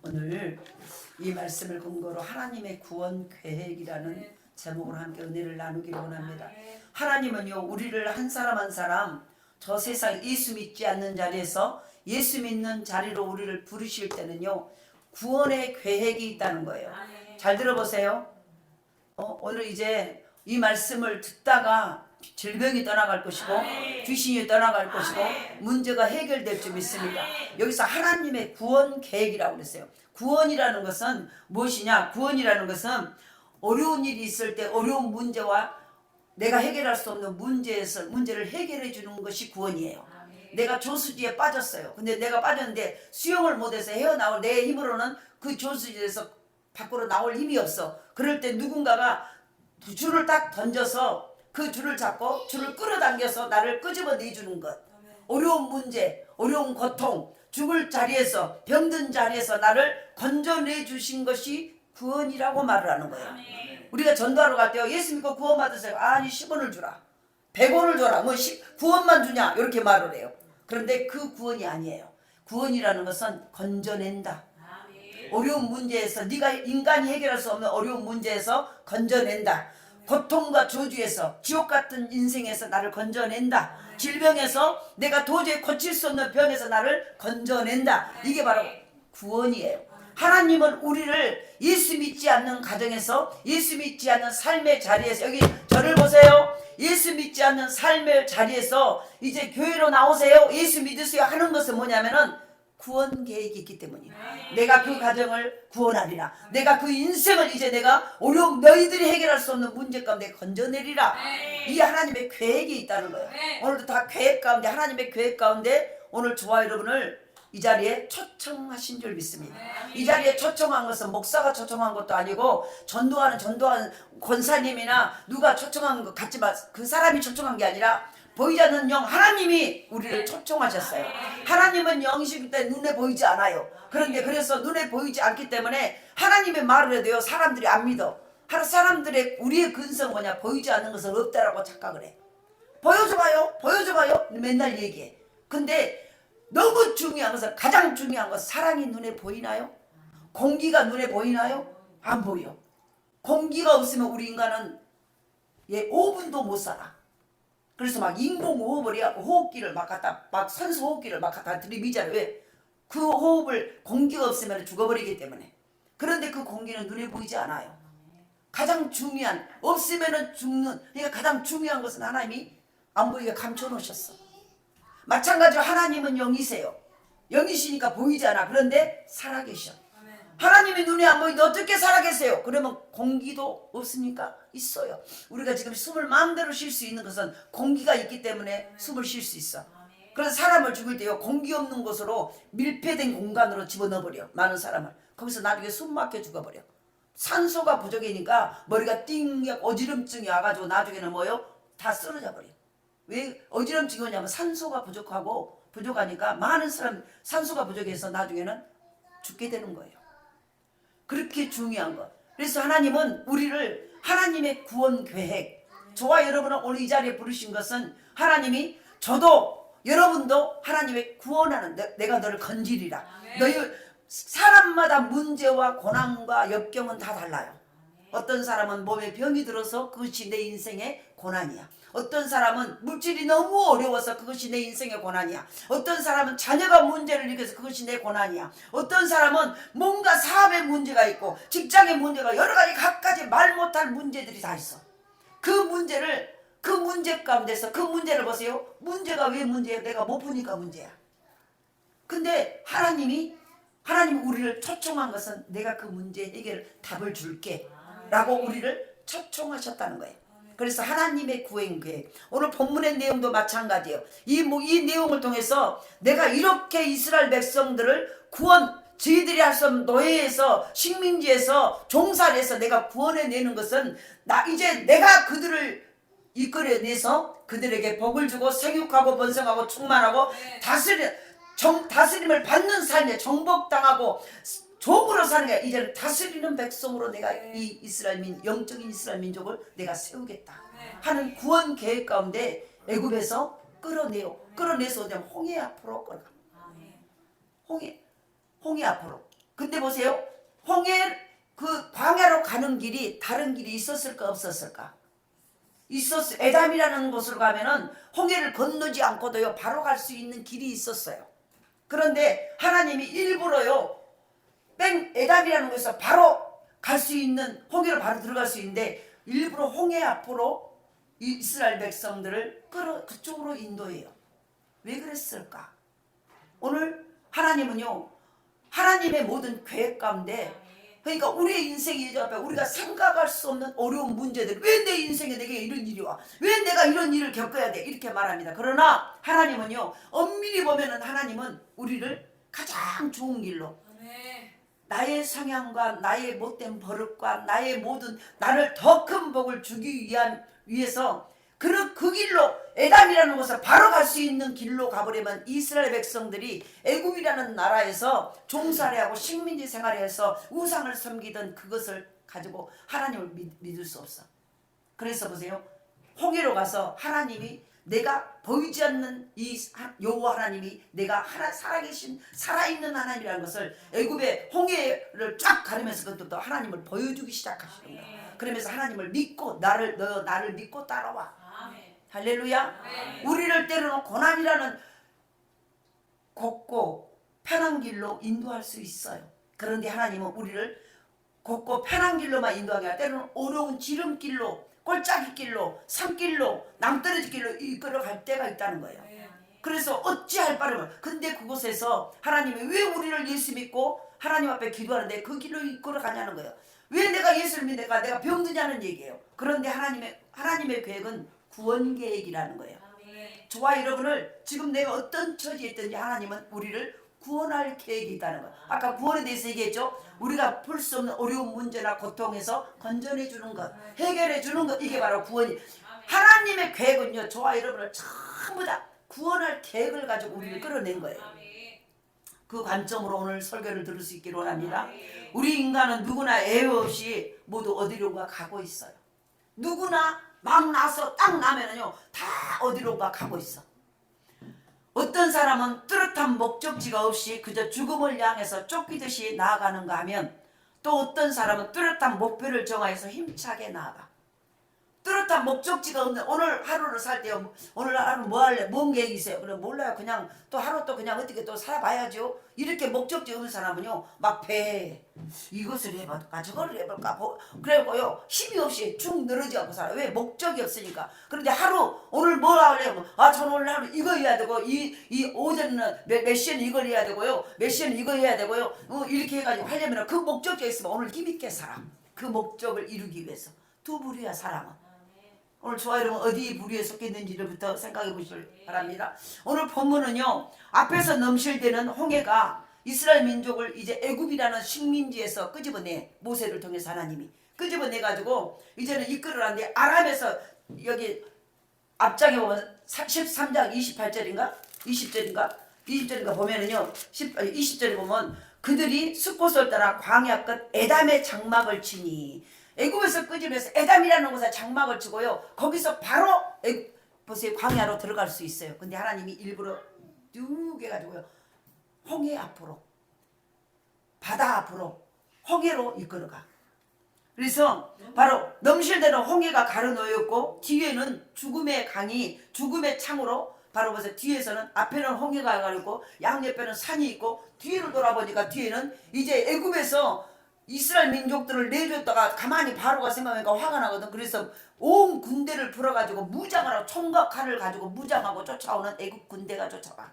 오늘 이 말씀을 근거로 하나님의 구원 계획이라는 제목으로 함께 은혜를 나누기를 원합니다. 하나님은요, 우리를 한 사람 한 사람 저 세상 예수 믿지 않는 자리에서 예수 믿는 자리로 우리를 부르실 때는요, 구원의 계획이 있다는 거예요. 잘 들어보세요. 오늘 이제 이 말씀을 듣다가 질병이 떠나갈 것이고 귀신이 떠나갈 것이고 문제가 해결될 줄 믿습니다. 여기서 하나님의 구원 계획이라고 그랬어요. 구원이라는 것은 무엇이냐? 구원이라는 것은 어려운 일이 있을 때 어려운 문제와 내가 해결할 수 없는 문제를 해결해 주는 것이 구원이에요. 내가 조수지에 빠졌어요. 근데 내가 빠졌는데 수영을 못해서 헤어나올 내 힘으로는 그 조수지에서 밖으로 나올 힘이 없어. 그럴 때 누군가가 줄을 딱 던져서 그 줄을 잡고 줄을 끌어당겨서 나를 끄집어 내주는 것. 어려운 문제, 어려운 고통, 죽을 자리에서, 병든 자리에서 나를 건져내 주신 것이 구원이라고 말을 하는 거예요. 우리가 전도하러 갈 때요, 예수 믿고 구원 받으세요. 아니 10원을 주라, 100원을 줘라, 뭐 구원만 주냐 이렇게 말을 해요. 그런데 그 구원이 아니에요. 구원이라는 것은 건져낸다. 어려운 문제에서, 네가 인간이 해결할 수 없는 어려운 문제에서 건져낸다. 고통과 저주에서, 지옥 같은 인생에서 나를 건져낸다. 질병에서, 내가 도저히 고칠 수 없는 병에서 나를 건져낸다. 이게 바로 구원이에요. 하나님은 우리를 예수 믿지 않는 가정에서, 예수 믿지 않는 삶의 자리에서, 여기 저를 보세요. 예수 믿지 않는 삶의 자리에서 이제 교회로 나오세요, 예수 믿으세요 하는 것은 뭐냐면은 구원 계획이 있기 때문이에요. 내가 그 가정을 구원하리라. 내가 그 인생을 이제 내가 어려운 너희들이 해결할 수 없는 문제 가운데 건져내리라. 이 하나님의 계획이 있다는 거예요. 오늘도 다 계획 가운데, 하나님의 계획 가운데 오늘 저와 여러분을 이 자리에 초청하신 줄 믿습니다. 이 자리에 초청한 것은 목사가 초청한 것도 아니고 전도하는 권사님이나 누가 초청한 것 같지만 그 사람이 초청한 게 아니라 보이지 않는 영 하나님이 우리를 초청하셨어요. 하나님은 영이시기 때문에 눈에 보이지 않아요. 그런데 그래서 눈에 보이지 않기 때문에 하나님의 말을 해도요, 사람들이 안 믿어. 사람들의 우리의 근성 뭐냐? 보이지 않는 것은 없다라고 착각을 해. 보여줘봐요, 보여줘봐요, 맨날 얘기해. 근데 너무 중요한 것은, 가장 중요한 것은 사랑이 눈에 보이나요? 공기가 눈에 보이나요? 안 보여. 공기가 없으면 우리 인간은 5분도 못 살아. 그래서 막 인공호흡을 해갖고 호흡기를 막 산소 호흡기를 막 갖다 들이미잖아요. 왜? 그 호흡을, 공기가 없으면 죽어버리기 때문에. 그런데 그 공기는 눈에 보이지 않아요. 가장 중요한, 없으면 죽는, 그러니까 가장 중요한 것은 하나님이 안 보이게 감춰놓으셨어. 마찬가지로 하나님은 영이세요. 영이시니까 보이지 않아. 그런데 살아계셔. 하나님의 눈에 안 보이는데 어떻게 살아계세요? 그러면 공기도 없습니까? 있어요. 우리가 지금 숨을 마음대로 쉴 수 있는 것은 공기가 있기 때문에 숨을 쉴 수 있어. 그래서 사람을 죽일 때요, 공기 없는 곳으로 밀폐된 공간으로 집어넣어버려. 많은 사람을. 거기서 나중에 숨 막혀 죽어버려. 산소가 부족이니까 머리가 띵 어지럼증이 와가지고 나중에는 뭐요? 다 쓰러져 버려. 왜 어지럼증이 오냐면 산소가 부족하니까 많은 사람 산소가 부족해서 나중에는 죽게 되는 거예요. 그렇게 중요한 것. 그래서 하나님은 우리를, 하나님의 구원 계획, 저와 여러분을 오늘 이 자리에 부르신 것은 하나님이, 저도 여러분도 하나님의 구원하는, 내가 너를 건지리라. 너희 사람마다 문제와 고난과 역경은 다 달라요. 어떤 사람은 몸에 병이 들어서 그것이 내 인생의 고난이야. 어떤 사람은 물질이 너무 어려워서 그것이 내 인생의 고난이야. 어떤 사람은 자녀가 문제를 일으켜서 그것이 내 고난이야. 어떤 사람은 뭔가 사업에 문제가 있고 직장에 문제가 여러 가지 각가지 말 못할 문제들이 다 있어. 그 문제 가운데서 그 문제를 보세요. 문제가 왜 문제야? 내가 못 보니까 문제야. 근데 하나님 우리를 초청한 것은 내가 그 문제 해결 답을 줄게 라고 우리를 초청하셨다는 거예요. 그래서 하나님의 구원 계획, 오늘 본문의 내용도 마찬가지예요. 이 내용을 통해서 내가 이렇게 이스라엘 백성들을 저희들이 할 수 없는 노예에서, 식민지에서, 종살이에서 내가 구원해내는 것은 이제 내가 그들을 이끌어내서 그들에게 복을 주고 생육하고 번성하고 충만하고 다스림을 받는 삶에 정복당하고 종으로 사는 게, 이제는 다스리는 백성으로 내가 이 영적인 이스라엘 민족을 내가 세우겠다 하는 구원 계획 가운데 애굽에서 끌어내서 홍해 앞으로 끌어가. 홍해 앞으로. 근데 보세요. 그 광야로 가는 길이 다른 길이 있었을까 없었을까? 에담이라는 곳으로 가면은 홍해를 건너지 않고도요 바로 갈 수 있는 길이 있었어요. 그런데 하나님이 일부러요 에담이라는 곳에서 바로 갈 수 있는, 홍해로 바로 들어갈 수 있는데 일부러 홍해 앞으로 이스라엘 백성들을 그쪽으로 인도해요. 왜 그랬을까? 오늘 하나님은요 하나님의 모든 계획 가운데, 그러니까 우리의 인생이 앞에 우리가 생각할 수 없는 어려운 문제들, 왜 내 인생에 내게 이런 일이 와? 왜 내가 이런 일을 겪어야 돼? 이렇게 말합니다. 그러나 하나님은요 엄밀히 보면은 하나님은 우리를 가장 좋은 길로, 나의 성향과 나의 못된 버릇과 나의 모든 나를 더 큰 복을 주기 위해서 그 길로, 에담이라는 곳에 바로 갈 수 있는 길로 가버리면 이스라엘 백성들이 애굽이라는 나라에서 종살이하고 식민지 생활해서 우상을 섬기던 그것을 가지고 하나님을 믿을 수 없어. 그래서 보세요. 홍해로 가서 하나님이, 내가 보이지 않는 이 여호와 하나님이 내가 살아계신 살아있는 하나님이라는 것을 애굽의 홍해를 쫙 가르면서 그것도 하나님을 보여주기 시작하시는 거야. 그러면서 하나님을 믿고 너 나를 믿고 따라와. 할렐루야. 우리를 때로는 고난이라는 곱고 편한 길로 인도할 수 있어요. 그런데 하나님은 우리를 곱고 편한 길로만 인도하게 아니라 때로는 어려운 지름길로, 골짜기 길로, 산길로, 낭떠러지 길로 이끌어갈 때가 있다는 거예요. 그래서 어찌할 바를, 근데 그곳에서 하나님이 왜 우리를 예수 믿고 하나님 앞에 기도하는데 그 길로 이끌어가냐는 거예요. 왜 내가 예수를 믿으니까 내가 병드냐는 얘기예요. 그런데 하나님의 계획은 구원 계획이라는 거예요. 저와 여러분을 지금 내가 어떤 처지에 있든지 하나님은 우리를 구원할 계획이 있다는 거예요. 아까 구원에 대해서 얘기했죠. 우리가 풀 수 없는 어려운 문제나 고통에서 건져내 주는 것, 해결해 주는 것, 이게 바로 구원이. 하나님의 계획은요 저와 여러분을 전부 다 구원할 계획을 가지고 우리를 끌어낸 거예요. 그 관점으로 오늘 설교를 들을 수 있기를 원합니다. 우리 인간은 누구나 예외 없이 모두 어디론가 가고 있어요. 누구나 막 나서 딱 나면은요 다 어디론가 가고 있어. 어떤 사람은 뚜렷한 목적지가 없이 그저 죽음을 향해서 쫓기듯이 나아가는가 하면, 또 어떤 사람은 뚜렷한 목표를 정하여서 힘차게 나아가. 뚜렷한 목적지가 없는 오늘 하루를 살 때요, 오늘 하루 뭐 할래? 뭔 계획이 있어요? 그럼 몰라요. 그냥 또 하루 또 그냥 어떻게 또 살아봐야죠. 이렇게 목적지 없는 사람은요 막 이것을 해볼까 저걸 해볼까 그래고요 힘이 없이 축 늘어지 않고 살아요. 왜? 목적이 없으니까. 그런데 하루 오늘 뭘 하려면 저는 오늘 하루 이거 해야 되고 이 오전은 몇 시에는 이걸 해야 되고요, 몇 시에는 이거 해야 되고요, 이렇게 해가지고 하려면 그 목적이 있으면 오늘 힘있게 살아. 그 목적을 이루기 위해서. 두 부류야 사람은. 오늘 저와 여러분 어디 부류에 속했는지부터 생각해 보시길 바랍니다. 오늘 본문은요 앞에서 넘실대는 홍해가 이스라엘 민족을 이제 애굽이라는 식민지에서 끄집어내, 모세를 통해서 하나님이 끄집어내 가지고 이제는 이끌어라는데, 아람에서 여기 앞장에 보면 13장 28절인가 20절인가 보면은요 20절에 보면 그들이 숫곳을 따라 광야 끝 에담의 장막을 치니, 애굽에서 끄집어내서 에담이라는 곳에 장막을 치고요 거기서 바로 보세요 광야로 들어갈 수 있어요. 근데 하나님이 일부러 쭉 해가지고요 홍해 앞으로, 바다 앞으로 홍해로 이끌어가. 그래서 바로 넘실대로 홍해가 가로놓였고 뒤에는 죽음의 강이, 죽음의 창으로 바로 보세요. 뒤에서는 앞에는 홍해가 가리고 양옆에는 산이 있고, 뒤를 돌아보니까 뒤에는 이제 애굽에서 이스라엘 민족들을 내줬다가 가만히 바로가 생각하니까 화가 나거든. 그래서 온 군대를 풀어가지고 무장을 하고 총과 칼을 가지고 무장하고 쫓아오는 애굽 군대가 쫓아와.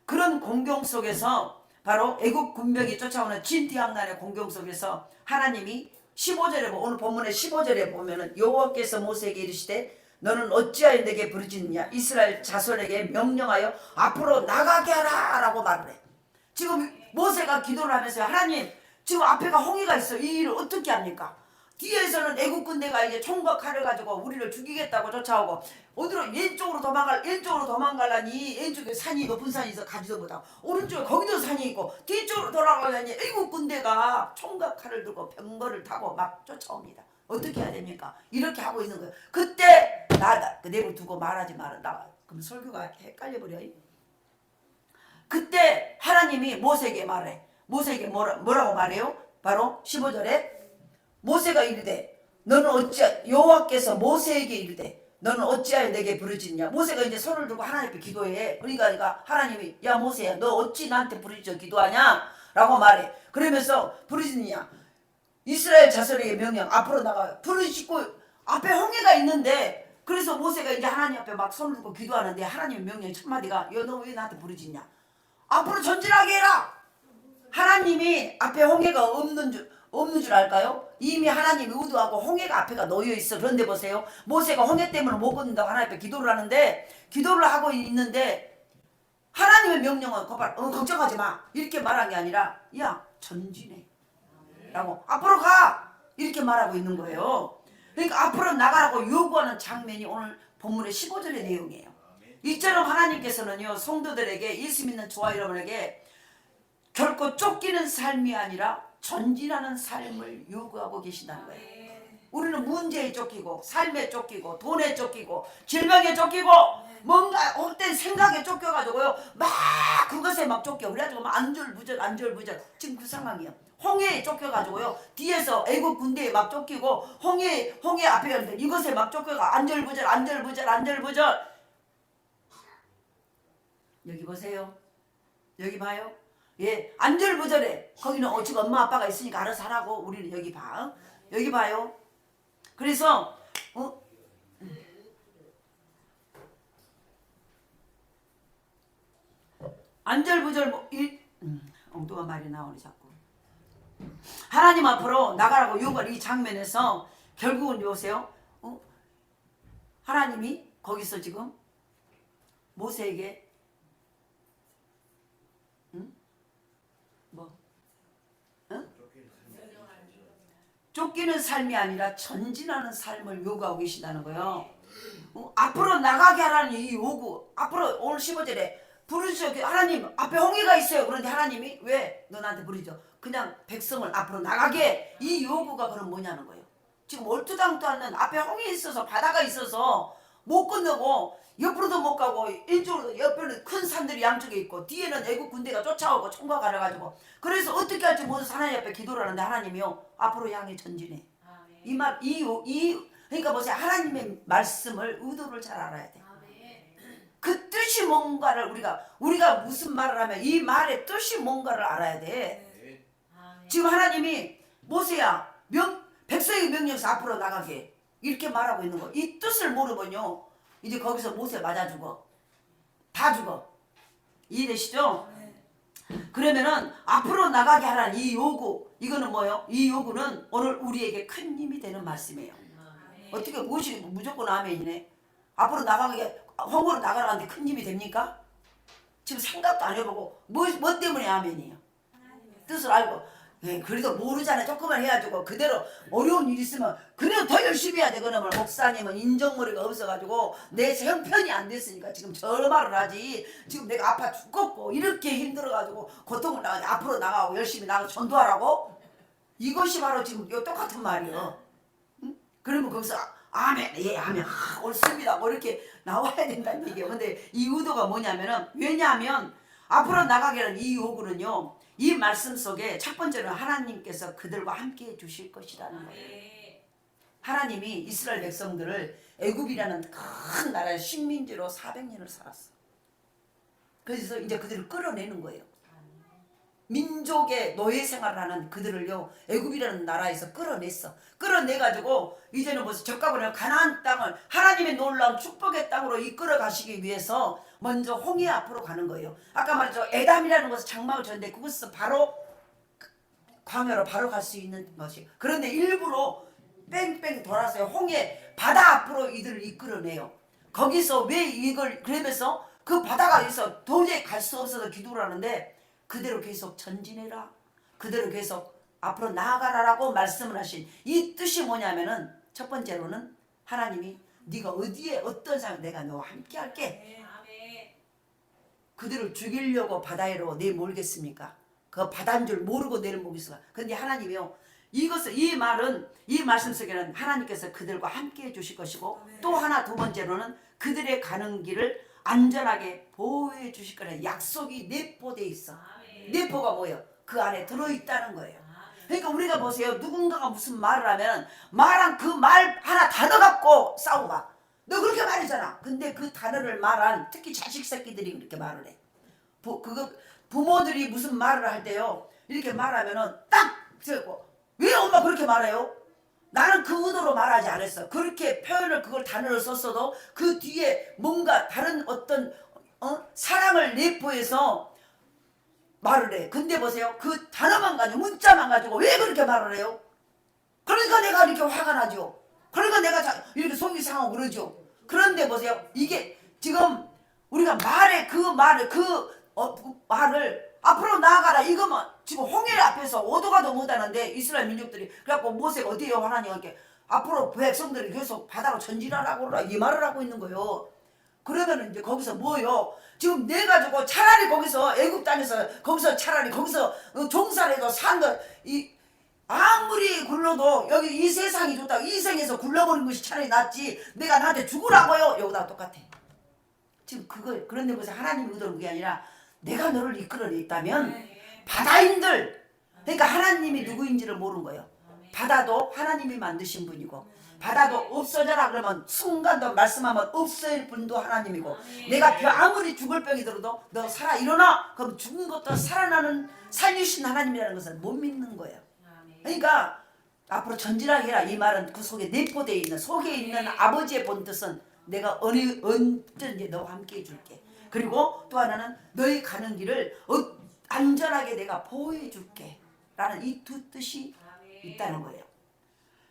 그런 공경 속에서 바로 애굽 군병이 쫓아오는 진퇴양난의 공경 속에서 하나님이 15절에 오늘 본문의 15절에 보면은 여호와께서 모세에게 이르시되 너는 어찌하여 내게 부르짖느냐, 이스라엘 자손에게 명령하여 앞으로 나가게 하라 라고 말을 해. 지금 모세가 기도를 하면서 하나님 지금 앞에가 홍해가 있어. 이 일을 어떻게 합니까? 뒤에서는 애국 군대가 이제 총과 칼을 가지고 우리를 죽이겠다고 쫓아오고, 어디로 왼쪽으로 도망가려니 왼쪽에 산이, 높은 산이 있어 가지도 못하고, 오른쪽에 거기도 산이 있고, 뒤쪽으로 돌아가려니 애국 군대가 총과 칼을 들고 병거를 타고 막 쫓아옵니다. 어떻게 해야 됩니까? 이렇게 하고 있는 거예요. 그때 그 내버려 두고 말하지 마라. 그럼 설교가 헷갈려 버려. 그때 하나님이 모세에게 말해. 모세에게 뭐라고 말해요? 바로 15절에 모세가 이르되 너는 어찌하여 여호와께서 모세에게 이르되 너는 어찌하여 내게 부르짖냐. 모세가 이제 손을 들고 하나님 앞에 기도해. 그러니까 하나님이 야 모세야 너 어찌 나한테 부르짖어 기도하냐 라고 말해. 그러면서 부르짖느냐. 이스라엘 자손에게 명령 앞으로 나가 부르짖고 앞에 홍해가 있는데 그래서 모세가 이제 하나님 앞에 막 손을 들고 기도하는데 하나님의 명령 첫 마디가 야 너 왜 나한테 부르짖냐. 앞으로 전진하게 해라. 하나님이 앞에 홍해가 없는 줄 알까요? 이미 하나님이 의도하고 홍해가 앞에가 놓여 있어. 그런데 보세요. 모세가 홍해 때문에 못 걷는다고 하나님 앞에 기도를 하는데 기도를 하고 있는데 하나님의 명령은 걱정하지 마 이렇게 말한 게 아니라 야 전진해 라고 앞으로 가 이렇게 말하고 있는 거예요. 그러니까 앞으로 나가라고 요구하는 장면이 오늘 본문의 15절의 내용이에요. 이처럼 하나님께서는요 성도들에게 예수 믿는 저와 여러분에게 결코 쫓기는 삶이 아니라 전진하는 삶을 요구하고 계신다는 거예요. 우리는 문제에 쫓기고 삶에 쫓기고 돈에 쫓기고 질병에 쫓기고 뭔가 헛된 생각에 쫓겨가지고요 막 그것에 막 쫓겨. 그래가지고 막 안절부절 지금 그 상황이에요. 홍해에 쫓겨가지고요 뒤에서 애국 군대에 막 쫓기고 홍해 앞에 가는데 이것에 막 쫓겨가 안절부절. 여기 보세요. 여기 봐요. 예, 안절부절해. 거기는 지금 엄마 아빠가 있으니까 알아서 하라고. 우리는 여기 봐. 여기 봐요. 그래서 안절부절 엉뚱한 말이 나오네 자꾸. 하나님 앞으로 나가라고 요구하는 이 장면에서 결국은 보세요. 하나님이 거기서 지금 모세에게 쫓기는 삶이 아니라 전진하는 삶을 요구하고 계신다는 거예요. 앞으로 나가게 하라는 이 요구. 앞으로 오늘 15절에 부르짖어. 하나님 앞에 홍해가 있어요. 그런데 하나님이 왜 너 나한테 부르짖어? 그냥 백성을 앞으로 나가게. 이 요구가 그럼 뭐냐는 거예요. 지금 얼토당토 않는 앞에 홍해 있어서 바다가 있어서 못 건너고 옆으로도 못 가고 이쪽으로 옆에는 큰 산들이 양쪽에 있고 뒤에는 애국 군대가 쫓아오고 총과 가려가지고 그래서 어떻게 할지 모르서 하나님 앞에 기도를 하는데 하나님이요 앞으로 향해 전진해. 그러니까 보세요. 하나님의 말씀을 의도를 잘 알아야 돼. 그 뜻이 뭔가를 우리가 무슨 말을 하면 이 말의 뜻이 뭔가를 알아야 돼. 지금 하나님이 모세야 백성의 명령에서 앞으로 나가게 이렇게 말하고 있는 거. 이 뜻을 모르면요 이제 거기서 모세 맞아 죽어. 다 죽어. 이해되시죠? 그러면은 앞으로 나가게 하라는 이 요구. 이거는 뭐예요? 이 요구는 오늘 우리에게 큰 힘이 되는 말씀이에요. 어떻게 무조건 아멘이네. 앞으로 나가게 홍보로 나가라는데 큰 힘이 됩니까? 지금 생각도 안 해보고 뭐 때문에 아멘이에요? 뜻을 알고. 그래도 모르잖아요. 조금만 해가지고 그대로 어려운 일 있으면 그래도 더 열심히 해야 돼. 그러면 목사님은 인정머리가 없어가지고 내 형편이 안 됐으니까 지금 저 말을 하지. 지금 내가 아파 죽겠고 이렇게 힘들어가지고 고통을 나가지 앞으로 나가고 열심히 나가서 전도하라고? 이것이 바로 지금 똑같은 말이에요. 응? 그러면 거기서 아멘, 예, 아멘, 옳습니다. 뭐 이렇게 나와야 된다는 얘기예요. 근데 이 의도가 뭐냐면은 왜냐하면 앞으로 나가게 하는 이 요구는요. 이 말씀 속에 첫 번째로 하나님께서 그들과 함께 해 주실 것이라는 거예요. 하나님이 이스라엘 백성들을 애굽이라는 큰 나라의 식민지로 400년을 살았어. 그래서 이제 그들을 끌어내는 거예요. 민족의 노예 생활을 하는 그들을요 애굽이라는 나라에서 끌어냈어. 끌어내가지고 이제는 무슨 적각을 가나안 땅을 하나님의 놀라운 축복의 땅으로 이끌어 가시기 위해서 먼저 홍해 앞으로 가는 거예요. 아까 말했죠. 에담이라는 것은 장막을 쳤는데 그것은 바로 광야로 바로 갈 수 있는 것이. 그런데 일부러 뺑뺑 돌아서 홍해 바다 앞으로 이들을 이끌어내요. 거기서 왜 이걸 그러면서 그 바다가 있어 도저히 갈 수 없어서 기도를 하는데 그대로 계속 전진해라. 그대로 계속 앞으로 나아가라라고 말씀을 하신 이 뜻이 뭐냐면은 첫 번째로는 하나님이 네가 어디에 어떤 상황 내가 너와 함께 할게. 그들을 죽이려고 바다로 내몰겠습니까? 그 바다인 줄 모르고 내려보겠습니까? 근데 하나님이요 이 말씀 속에는 하나님께서 그들과 함께 해 주실 것이고 또 하나 두 번째로는 그들의 가는 길을 안전하게 보호해 주실 거라는 약속이 내포되어 있어. 내포가 뭐예요? 그 안에 들어있다는 거예요. 그러니까 우리가 보세요. 누군가가 무슨 말을 하면 말한 그 말 하나 단어 갖고 싸우고 막. 너 그렇게 말했잖아. 근데 그 단어를 말한 특히 자식 새끼들이 그렇게 말을 해. 부모들이 무슨 말을 할 때요. 이렇게 말하면은 딱 들고 왜 엄마 그렇게 말해요? 나는 그 의도로 말하지 않았어. 그렇게 표현을 그걸 단어를 썼어도 그 뒤에 뭔가 다른 어떤 사랑을 내포해서 말을 해. 근데 보세요. 그 단어만 가지고 문자만 가지고 왜 그렇게 말을 해요? 그러니까 내가 이렇게 화가 나죠. 그러니까 내가 이렇게 속이 상하고 그러죠. 그런데 보세요. 이게 지금 우리가 말을 앞으로 나아가라 이거면 지금 홍해 앞에서 오도가도 못하는데 이스라엘 민족들이 그래갖고 모세가 어디에요 하나님께 앞으로 백성들이 계속 바다로 전진하라고 그러라 이 말을 하고 있는 거예요. 그러면 이제 거기서 뭐요? 지금 내 가지고 차라리 거기서 애굽 땅에서 거기서 차라리 거기서 종살이도 산 거 이 아무리 굴러도 여기 이 세상이 좋다 이 생에서 굴러버린 것이 차라리 낫지 내가 나한테 죽으라고요. 여기다 똑같아. 지금 그런데 무슨 하나님 의도는 그게 아니라 내가 너를 이끌어냈다면 바다인들 그러니까 하나님이 누구인지를 모르는 거예요. 바다도 하나님이 만드신 분이고 바다도 없어져라 그러면 순간도 말씀하면 없어질 분도 하나님이고 내가 아무리 죽을 병이 들어도 너 살아 일어나 그럼 죽은 것도 살아나는 살리신 하나님이라는 것을 못 믿는 거예요. 그러니까 앞으로 전진하게 해라 이 말은 그 속에 내포되어 있는 속에 있는 아버지의 본뜻은 내가 언제든지 너와 함께 해줄게. 그리고 또 하나는 너희 가는 길을 안전하게 내가 보호해 줄게 라는 이 두 뜻이 있다는 거예요.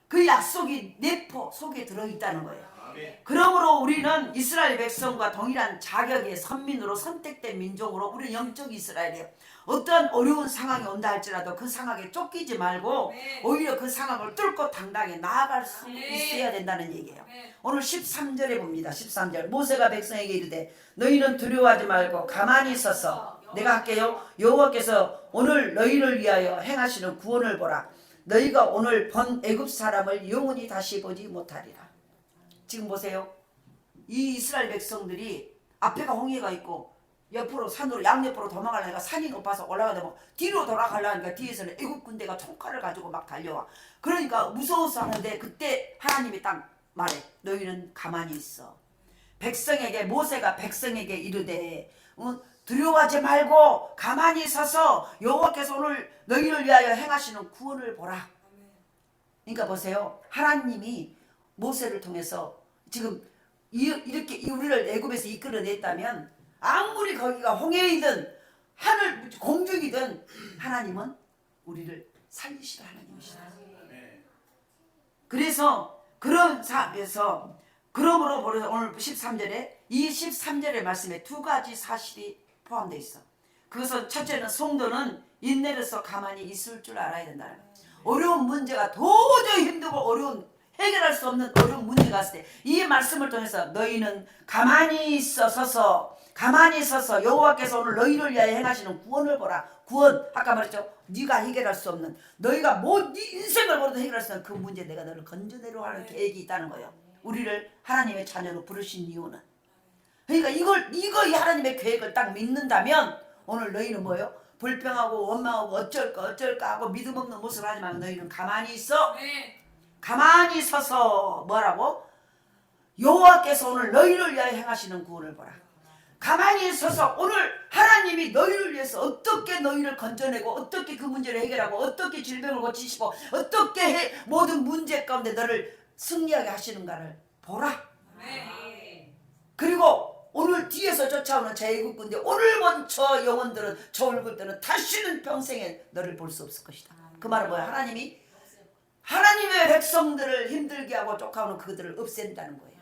그 약속이 내포 속에 들어있다는 거예요. 그러므로 우리는 이스라엘 백성과 동일한 자격의 선민으로 선택된 민족으로 우리는 영적 이스라엘이에요. 어떤 어려운 상황이 온다 할지라도 그 상황에 쫓기지 말고 오히려 그 상황을 뚫고 당당히 나아갈 수 있어야 된다는 얘기예요. 오늘 13절에 봅니다. 13절 모세가 백성에게 이르되 너희는 두려워하지 말고 가만히 있어서 내가 할게요. 여호와께서 오늘 너희를 위하여 행하시는 구원을 보라. 너희가 오늘 본 애굽 사람을 영원히 다시 보지 못하리라. 지금 보세요. 이 이스라엘 백성들이 앞에가 홍해가 있고 옆으로 산으로 양옆으로 도망가려니까 산이 높아서 올라가다 보면 뒤로 돌아가려니까 뒤에서는 애굽 군대가 총칼을 가지고 막 달려와. 그러니까 무서워서 하는데 그때 하나님이 딱 말해. 너희는 가만히 있어. 백성에게 모세가 백성에게 이르되 두려워하지 말고 가만히 서서 여호와께서 오늘 너희를 위하여 행하시는 구원을 보라. 그러니까 보세요. 하나님이 모세를 통해서 지금 이렇게 우리를 애굽에서 이끌어냈다면 아무리 거기가 홍해이든 하늘 공중이든 하나님은 우리를 살리실 하나님이시다. 그래서 그런 사에서 그러므로 오늘 13절에 이 13절의 말씀에 두 가지 사실이 포함되어 있어. 그것은 첫째는 성도는 인내로서 가만히 있을 줄 알아야 된다는 거예요. 어려운 문제가 도저히 힘들고 해결할 수 없는 어려운 문제가 있을 때 이 말씀을 통해서 너희는 가만히 서서 여호와께서 오늘 너희를 위하여 행하시는 구원을 보라. 구원 아까 말했죠. 네가 해결할 수 없는 너희가 네 인생을 걸어도 해결할 수 없는 그 문제 내가 너를 건져내려 하는 계획이 있다는 거예요. 우리를 하나님의 자녀로 부르신 이유는 그러니까 이 하나님의 계획을 딱 믿는다면 오늘 너희는 뭐예요? 불평하고 원망하고 어쩔까 하고 믿음 없는 모습을 하지 말고 너희는 가만히 있어. 가만히 서서 뭐라고? 여호와께서 오늘 너희를 위하여 행하시는 구원을 보라. 가만히 서서 오늘 하나님이 너희를 위해서 어떻게 너희를 건져내고 어떻게 그 문제를 해결하고 어떻게 질병을 고치시고 어떻게 모든 문제 가운데 너를 승리하게 하시는가를 보라. 그리고 오늘 뒤에서 쫓아오는 저 애굽 군대 오늘 본 저 영혼들은 저 얼굴들은 다시는 평생에 너를 볼 수 없을 것이다. 그 말은 뭐야? 하나님의 백성들을 힘들게 하고 쫓아오는 그들을 없앤다는 거예요.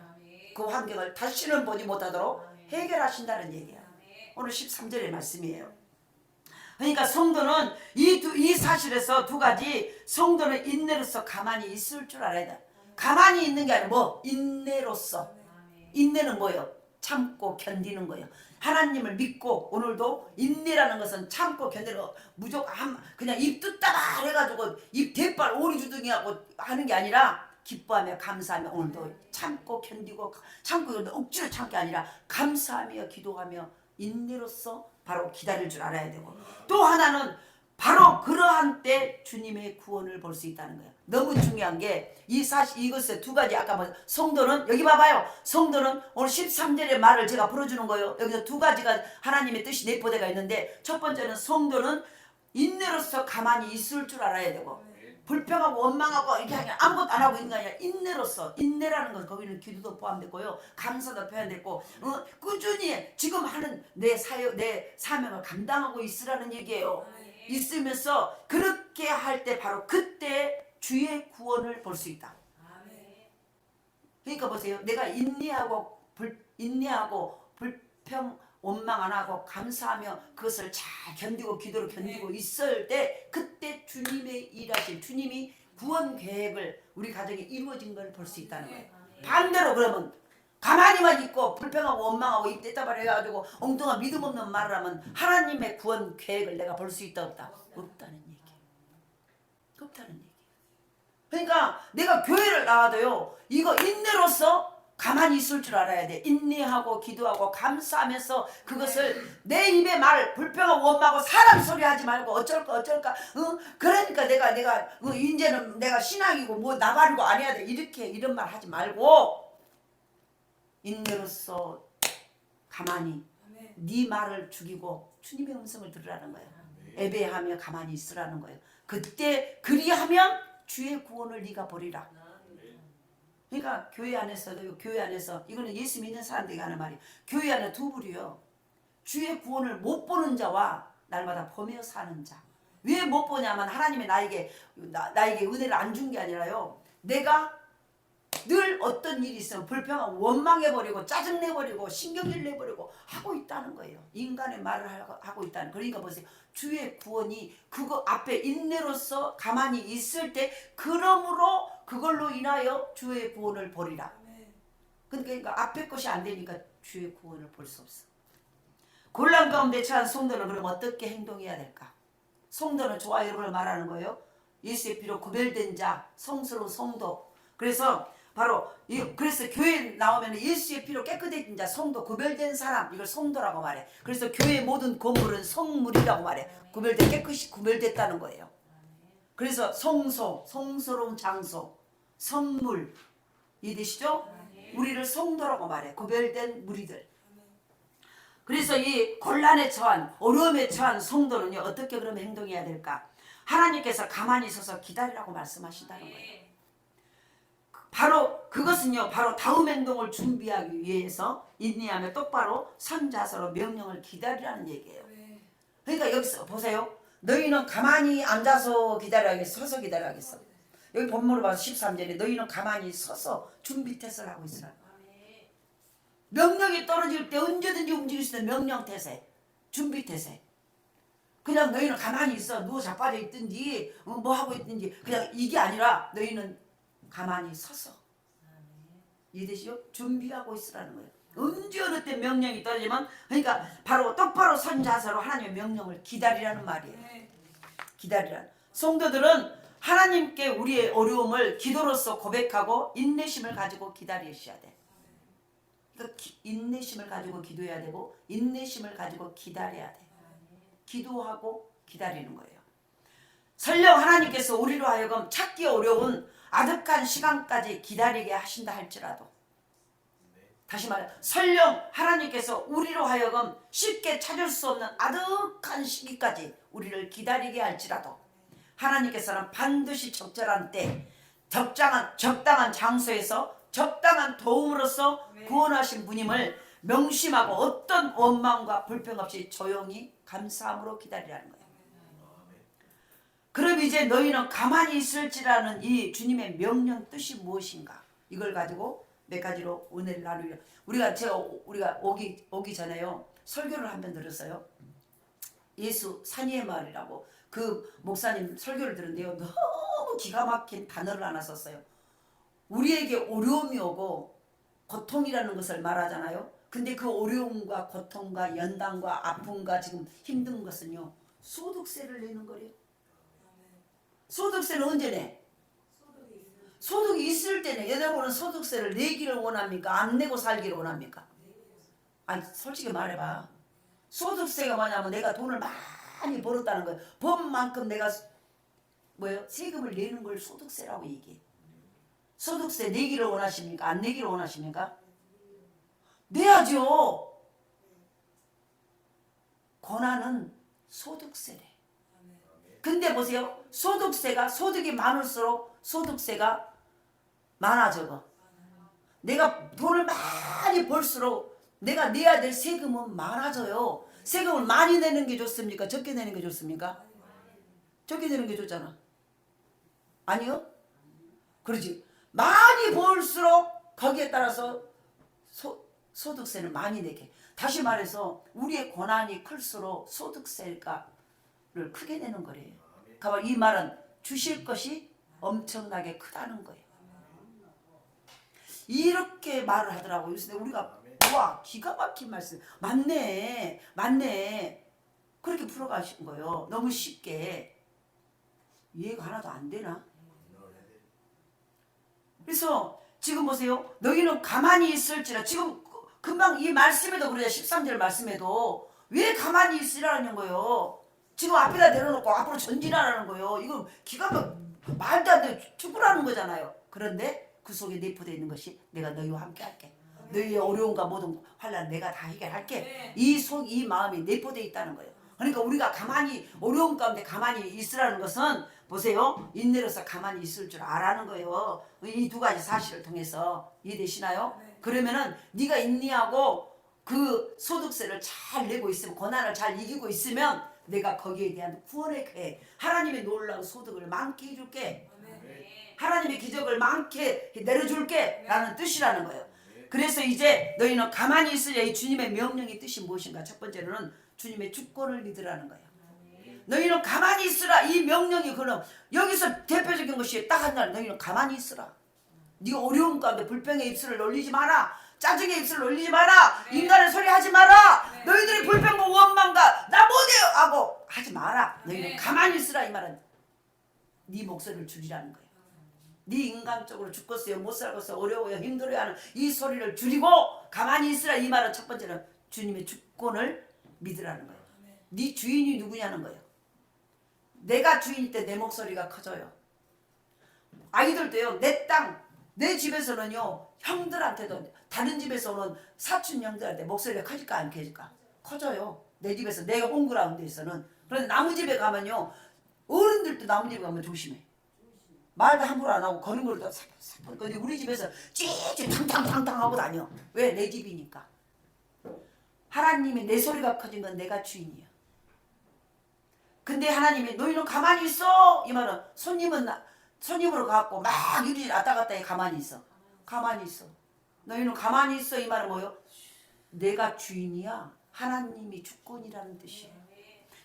그 환경을 다시는 보지 못하도록 해결하신다는 얘기야. 오늘 13절의 말씀이에요. 그러니까 성도는 이 사실에서 두 가지 성도는 인내로서 가만히 있을 줄 알아야 돼. 가만히 있는 게 아니라 인내로서. 인내는 뭐예요? 참고 견디는 거예요. 하나님을 믿고 오늘도 인내라는 것은 참고 견디는 거 무조건 그냥 입 뜯다가 해가지고 입 대빨 오리주둥이 하고 하는 게 아니라 기뻐하며 감사하며 오늘도 참고 견디고 참고 억지로 참는 게 아니라 감사하며 기도하며 인내로서 바로 기다릴 줄 알아야 되고 또 하나는 바로 그러한 때 주님의 구원을 볼 수 있다는 거예요. 너무 중요한 게 이것에 두 가지. 아까 뭐 성도는 여기 봐봐요. 성도는 오늘 13절의 말을 제가 풀어주는 거예요. 여기서 두 가지가 하나님의 뜻이 내포되어 있는데, 첫 번째는 성도는 인내로서 가만히 있을 줄 알아야 되고, 불평하고 원망하고 이렇게 아무것도 안 하고 있는 게 아니라 인내로서, 인내라는 건 거기는 기도도 포함되고요, 감사도 표현됐고, 꾸준히 지금 하는 내 사명을 감당하고 있으라는 얘기예요. 있으면서 그렇게 할 때 바로 그때 주의 구원을 볼 수 있다. 그러니까 보세요. 내가 인내하고 불평 원망 안 하고 감사하며 그것을 잘 견디고 기도로 견디고 있을 때, 그때 주님의 일하실, 주님이 구원 계획을 우리 가정에 이루어진 걸 볼 수 있다는 거예요. 반대로 그러면 가만히만 있고 불평하고 원망하고 입대답을 해가지고 엉뚱한 믿음 없는 말을 하면 하나님의 구원 계획을 내가 볼 수 있다 없다? 없다는 얘기. 없다는 얘기. 그러니까 내가 교회를 나와도요, 이거 인내로서 가만히 있을 줄 알아야 돼. 인내하고 기도하고 감사하면서 그것을 내 입에 말 불평하고 원망하고 사람 소리 하지 말고 어쩔까 그러니까 내가 이제는 내가 신앙이고 뭐 나발이고 안 해야 돼, 이렇게 이런 말 하지 말고 인내로서 가만히 네 말을 죽이고 주님의 음성을 들으라는 거예요. 예배하며 가만히 있으라는 거예요. 그때 그리하면 주의 구원을 네가 보리라. 그러니까 교회 안에서도, 교회 안에서 이거는 예수 믿는 사람들이 하는 말이에요. 교회 안에 두 부류요. 주의 구원을 못 보는 자와 날마다 보며 사는 자. 왜 못 보냐면 하나님이 나에게 은혜를 안 준 게 아니라요, 내가 늘 어떤 일이 있으면 불평하고 원망해버리고 짜증내버리고 신경질 내버리고 하고 있다는 거예요. 인간의 말을 하고 있다는. 그러니까 보세요. 주의 구원이 그거 앞에 인내로서 가만히 있을 때, 그러므로 그걸로 인하여 주의 구원을 보리라. 그러니까 앞에 것이 안 되니까 주의 구원을 볼 수 없어. 곤란 가운데 처한 성도는 그럼 어떻게 행동해야 될까? 성도는 저와 여러분을 말하는 거예요. 예수의 피로 구별된 자, 성스러운 성도. 그래서 교회 나오면 예수의 피로 깨끗해진 자, 성도, 구별된 사람, 이걸 성도라고 말해. 그래서 교회의 모든 건물은 성물이라고 말해. 깨끗이 구별됐다는 거예요. 그래서 성스러운 장소, 성물, 이해되시죠? 우리를 성도라고 말해. 구별된 무리들. 그래서 이 곤란에 처한, 어려움에 처한 성도는요, 어떻게 그러면 행동해야 될까? 하나님께서 가만히 서서 기다리라고 말씀하신다는 거예요. 그것은요, 바로 다음 행동을 준비하기 위해서 인내하며 똑바로 선자세로 명령을 기다리라는 얘기예요. 그러니까 여기서 보세요. 너희는 가만히 앉아서 기다려야겠어, 서서 기다려야겠어. 여기 본문을 봐서 13절에 너희는 가만히 서서 준비태세를 하고 있으라. 명령이 떨어질 때 언제든지 움직일 수 있는 명령태세, 준비태세. 그냥 너희는 가만히 있어, 누워 자빠져 있든지 뭐 하고 있든지, 그냥 이게 아니라 너희는 가만히 서서, 이해되시죠? 준비하고 있으라는 거예요. 언제 어느 때 명령이 떨어지면, 그러니까 바로 똑바로 선 자세로 하나님의 명령을 기다리라는 말이에요. 기다리라. 성도들은 하나님께 우리의 어려움을 기도로서 고백하고 인내심을 가지고 기다리셔야 돼. 그러니까 인내심을 가지고 기도해야 되고 인내심을 가지고 기다려야 돼. 기도하고 기다리는 거예요. 설령 하나님께서 우리로 하여금 찾기 어려운 아득한 시간까지 기다리게 하신다 할지라도, 다시 말해, 설령 하나님께서 우리로 하여금 쉽게 찾을 수 없는 아득한 시기까지 우리를 기다리게 할지라도, 하나님께서는 반드시 적절한 때, 적당한 장소에서 적당한 도움으로써 구원하신 분임을 명심하고 어떤 원망과 불평 없이 조용히 감사함으로 기다리라는 거예요. 그럼 이제 너희는 가만히 있을지라는 이 주님의 명령 뜻이 무엇인가? 이걸 가지고 몇 가지로 은혜를 나누려. 우리가 오기 전에요, 설교를 한 번 들었어요. 예수 산이의 마을이라고 그 목사님 설교를 들었는데요, 너무 기가 막힌 단어를 하나 썼어요. 우리에게 어려움이 오고 고통이라는 것을 말하잖아요. 근데 그 어려움과 고통과 연단과 아픔과 지금 힘든 것은요, 소득세를 내는 거래요. 소득세는 언제 내? 소득이 있을 때는. 여러분은 소득세를 내기를 원합니까? 안 내고 살기를 원합니까? 아니 솔직히 말해봐. 소득세가 뭐냐면 내가 돈을 많이 벌었다는 거예요. 법만큼 내가 뭐예요? 세금을 내는 걸 소득세라고 얘기해. 소득세 내기를 원하십니까? 안 내기를 원하십니까? 내야죠. 권한은 소득세래. 근데 보세요. 소득세가 소득이 많을수록 소득세가 많아 적어. 내가 돈을 많이 벌수록 내가 내야 될 세금은 많아져요. 세금을 많이 내는 게 좋습니까? 적게 내는 게 좋습니까? 적게 내는 게 좋잖아. 아니요? 그러지. 많이 벌수록 거기에 따라서 소득세는 많이 내게. 다시 말해서 우리의 권한이 클수록 소득세를 크게 내는 거래요. 그러니까 이 말은 주실 것이 엄청나게 크다는 거예요. 이렇게 말을 하더라고요. 그래서 우리가 와 기가 막힌 말씀. 맞네. 맞네. 그렇게 풀어가신 거예요. 너무 쉽게. 이해가 하나도 안 되나? 그래서 지금 보세요. 너희는 가만히 있을지라. 지금 금방 이 말씀에도 그래요. 13절 말씀에도 왜 가만히 있으라는 거예요. 지금 앞에다 내려놓고 앞으로 전진하라는 거예요. 이거 기가 말도 안 돼. 죽으라는 거잖아요. 그런데 그 속에 내포되어 있는 것이 내가 너희와 함께 할게. 너희의 어려움과 모든 환난 내가 다 해결할게. 이 마음이 내포되어 있다는 거예요. 그러니까 우리가 가만히 어려움 가운데 가만히 있으라는 것은 보세요. 인내로서 가만히 있을 줄 알라는 거예요. 이 두 가지 사실을 통해서 이해되시나요? 그러면은 네가 인내하고 그 소득세를 잘 내고 있으면 고난을 잘 이기고 있으면 내가 거기에 대한 구원의 계획 하나님의 놀라운 소득을 많게 해줄게. 하나님의 기적을 많게 내려줄게 라는 뜻이라는 거예요. 그래서 이제 너희는 가만히 있으려 이 주님의 명령의 뜻이 무엇인가? 첫 번째로는 주님의 주권을 믿으라는 거예요. 너희는 가만히 있으라. 이 명령이 그럼 여기서 대표적인 것이 딱 한 날 너희는 가만히 있으라. 네 어려움 가운데 불평의 입술을 놀리지 마라. 짜증의 입술을 놀리지 마라. 인간의 소리 하지 마라. 너희들이 불평과 원망과 나 못해요 하고 하지 마라. 너희는 가만히 있으라. 이 말은 네 목소리를 줄이라는 거예요. 네 인간적으로 죽겠어요 못 살겠어요 어려워요 힘들어요 하는 이 소리를 줄이고 가만히 있으라. 이 말은 첫 번째는 주님의 주권을 믿으라는 거예요. 네 주인이 누구냐는 거예요. 내가 주인일 때 내 목소리가 커져요. 아이들도요. 내 땅, 내 집에서는요. 형들한테도 다른 집에서 오는 사촌 형들한테 목소리가 커질까 안 커질까? 커져요. 내 집에서 내가 홈그라운드에서는. 그런데 나무 집에 가면요. 어른들도 나무 집에 가면 조심해. 말도 함부로 안 하고 거는 걸도 싹싹. 근데 우리 집에서 찌찌 탕탕탕탕 하고 다녀. 왜? 내 집이니까. 하나님이 내 소리가 커진 건 내가 주인이야. 근데 하나님이 너희는 가만히 있어. 이 말은 손님으로 가갖고 막 유리 왔다 갔다 해. 가만히 있어. 가만히 있어. 너희는 가만히 있어. 이 말은 뭐예요? 내가 주인이야. 하나님이 주권이라는 뜻이에요.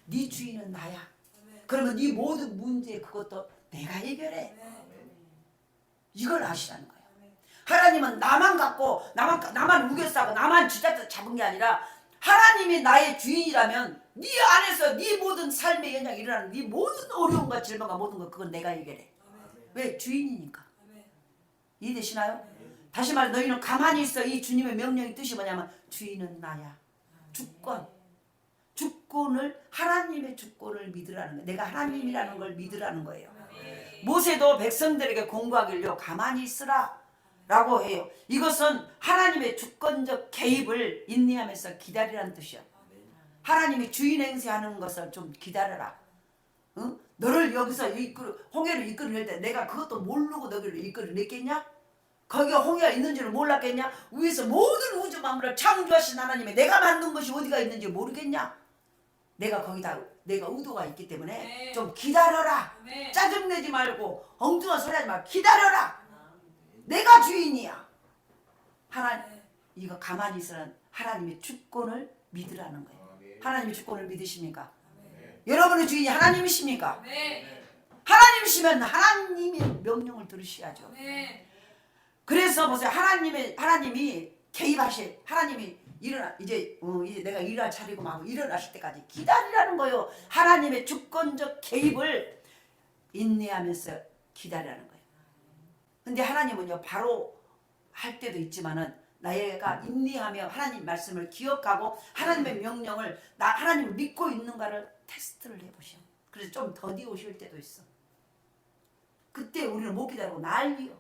네 주인은 나야. 그러면 네 모든 문제 그것도 내가 해결해. 이걸 아시라는 거예요. 하나님은 나만 갖고 나만 우겨싸고 나만 쥐잡은 게 아니라 하나님이 나의 주인이라면 네 안에서 네 모든 삶의 현장이 일어나는 네 모든 어려움과 질병과 모든 것 그건 내가 해결해. 왜? 주인이니까. 이해되시나요? 다시 말해 너희는 가만히 있어. 이 주님의 명령의 뜻이 뭐냐면 주인은 나야. 주권을 하나님의 주권을 믿으라는 거예요. 내가 하나님이라는 걸 믿으라는 거예요. 모세도 백성들에게 공부하길요. 가만히 있으라 라고 해요. 이것은 하나님의 주권적 개입을 인내하면서 기다리라는 뜻이야. 하나님이 주인 행세하는 것을 좀 기다려라. 응? 너를 여기서 홍해를 이끌어낼 때 내가 그것도 모르고 너를 이끌어냈겠냐? 거기가 홍해가 있는 줄을 몰랐겠냐? 위에서 모든 우주 만물을 창조하신 하나님이 내가 만든 것이 어디가 있는지 모르겠냐? 내가 거기다 내가 의도가 있기 때문에 좀 기다려라. 짜증내지 말고 엉뚱한 소리 하지 말고 기다려라. 내가 주인이야. 하나님 이거 가만히 있으라는 하나님의 주권을 믿으라는 거예요. 하나님의 주권을 믿으십니까? 여러분의 주인이 하나님이십니까? 하나님이시면 하나님의 명령을 들으셔야죠. 그래서 보세요. 하나님이 개입하실 하나님이 이제 내가 일할 차리고 막 일어나실 때까지 기다리라는 거예요. 하나님의 주권적 개입을 인내하면서 기다리라는 거예요. 근데 하나님은요 바로 할 때도 있지만은 나이가 인내하며 하나님 말씀을 기억하고 하나님의 명령을 하나님을 믿고 있는가를 테스트를 해보셔. 그래서 좀 더디 오실 때도 있어. 그때 우리는 못 기다리고 난리요.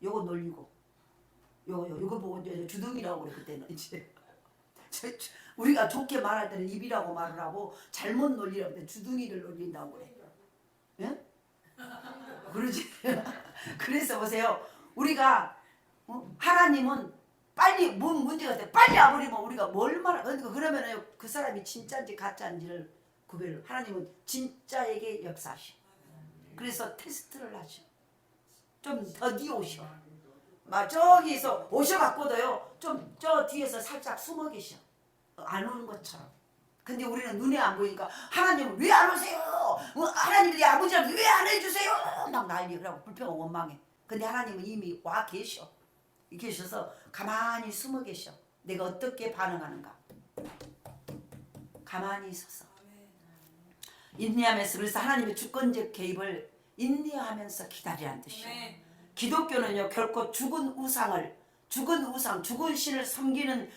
요거 놀리고 요거 보고 이제 주둥이라고 그래. 그때는 이제 우리가 좋게 말할 때는 입이라고 말을 하고 잘못 놀리라고 때 주둥이를 놀린다고 그래. 예? 그러지. 그래서 보세요. 우리가 하나님은 빨리 뭔 문제가 돼 빨리 와버리면 우리가 뭘 말하 그러면은 그 사람이 진짜인지 가짜인지를 구별을 하나님은 진짜에게 역사하셔. 그래서 테스트를 하셔. 좀 더디 오셔. 막 저기서 오셔갖고도요 좀 저 뒤에서 살짝 숨어 계셔. 안 오는 것처럼. 근데 우리는 눈에 안 보이니까 하나님은 왜 안 오세요? 하나님이 아버지를 왜 안 해주세요? 막 난리 그러고 불평하고 원망해. 근데 하나님은 이미 와 계셔서 가만히 숨어 계셔. 내가 어떻게 반응하는가 가만히 있어서 인내하면서. 그래서 하나님의 주권적 개입을 인내하면서 기다리라는 뜻이에요. 기독교는요 결코 죽은 신을 섬기는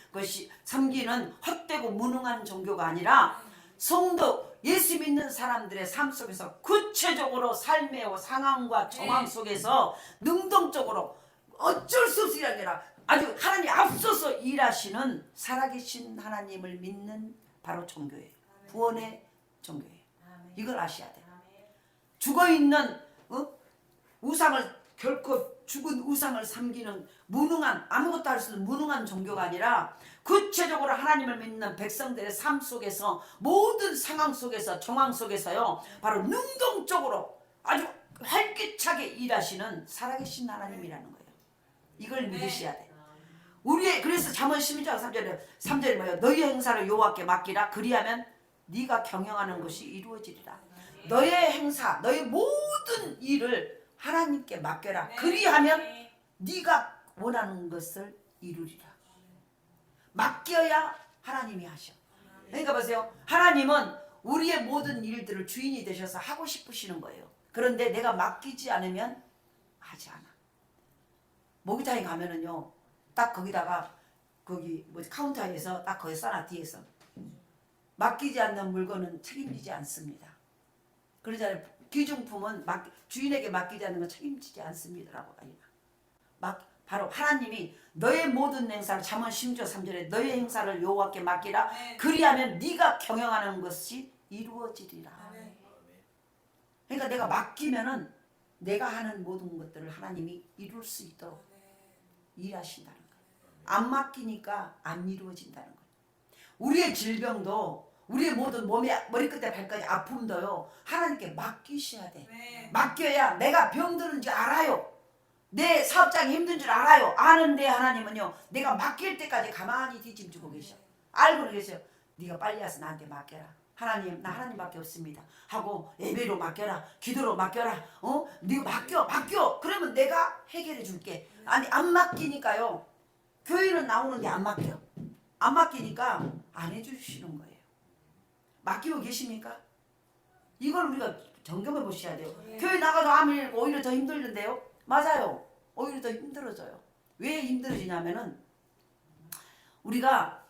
헛되고 무능한 종교가 아니라 성도 예수 믿는 사람들의 삶 속에서 구체적으로 삶의 상황과 정황 속에서 능동적으로 어쩔 수 없이 아니라 아주 하나님 앞서서 일하시는 살아계신 하나님을 믿는 바로 종교예요. 구원의 종교예요. 이걸 아셔야 돼요. 죽어있는 결코 죽은 우상을 섬기는 무능한 아무것도 할 수 없는 무능한 종교가 아니라 구체적으로 하나님을 믿는 백성들의 삶 속에서 모든 상황 속에서 정황 속에서요 바로 능동적으로 아주 활기차게 일하시는 살아계신 하나님이라는 거예요. 이걸 믿으셔야 돼. 그래서 잠언 11장 3절에 뭐예요? 너희 행사를 여호와께 맡기라. 그리하면 네가 경영하는 것이 이루어지리라. 너의 행사, 너의 모든 일을 하나님께 맡겨라. 그리하면 네가 원하는 것을 이루리라. 맡겨야 하나님이 하셔. 그러니까 보세요. 하나님은 우리의 모든 일들을 주인이 되셔서 하고 싶으시는 거예요. 그런데 내가 맡기지 않으면 하지 않아. 목욕탕에 가면은요 딱 거기다가 거기 카운터에서 딱 거기 써놔. 뒤에서 맡기지 않는 물건은 책임지지 않습니다. 그러잖아요. 귀중품은 주인에게 맡기지 않는 건 책임지지 않습니다라고 아니라 바로 하나님이 너의 모든 행사를 잠언 10조 3절에 너의 행사를 여호와께 맡기라. 그리하면 네가 경영하는 것이 이루어지리라. 그러니까 내가 맡기면은 내가 하는 모든 것들을 하나님이 이룰 수 있도록 일하신다는 거예요. 안 맡기니까 안 이루어진다는 거예요. 우리의 질병도 우리의 모든 몸의 머리끝에 발까지 아픔도요 하나님께 맡기셔야 돼. 맡겨야 내가 병드는 줄 알아요. 내 사업장이 힘든 줄 알아요. 아는데 하나님은요 내가 맡길 때까지 가만히 뒤짐지고 계셔. 알고는 계셔. 네가 빨리 와서 나한테 맡겨라. 하나님 나 하나님밖에 없습니다 하고 예배로 맡겨라. 기도로 맡겨라. 네가 맡겨. 그러면 내가 해결해 줄게. 아니 안 맡기니까요 교회는 나오는데 안 맡겨. 안 맡기니까 안 해주시는 거예요. 맡기고 계십니까? 이걸 우리가 점검해 보셔야 돼요. 교회 나가도 하면 오히려 더 힘들던데요. 맞아요. 오히려 더 힘들어져요. 왜 힘들어지냐면은 우리가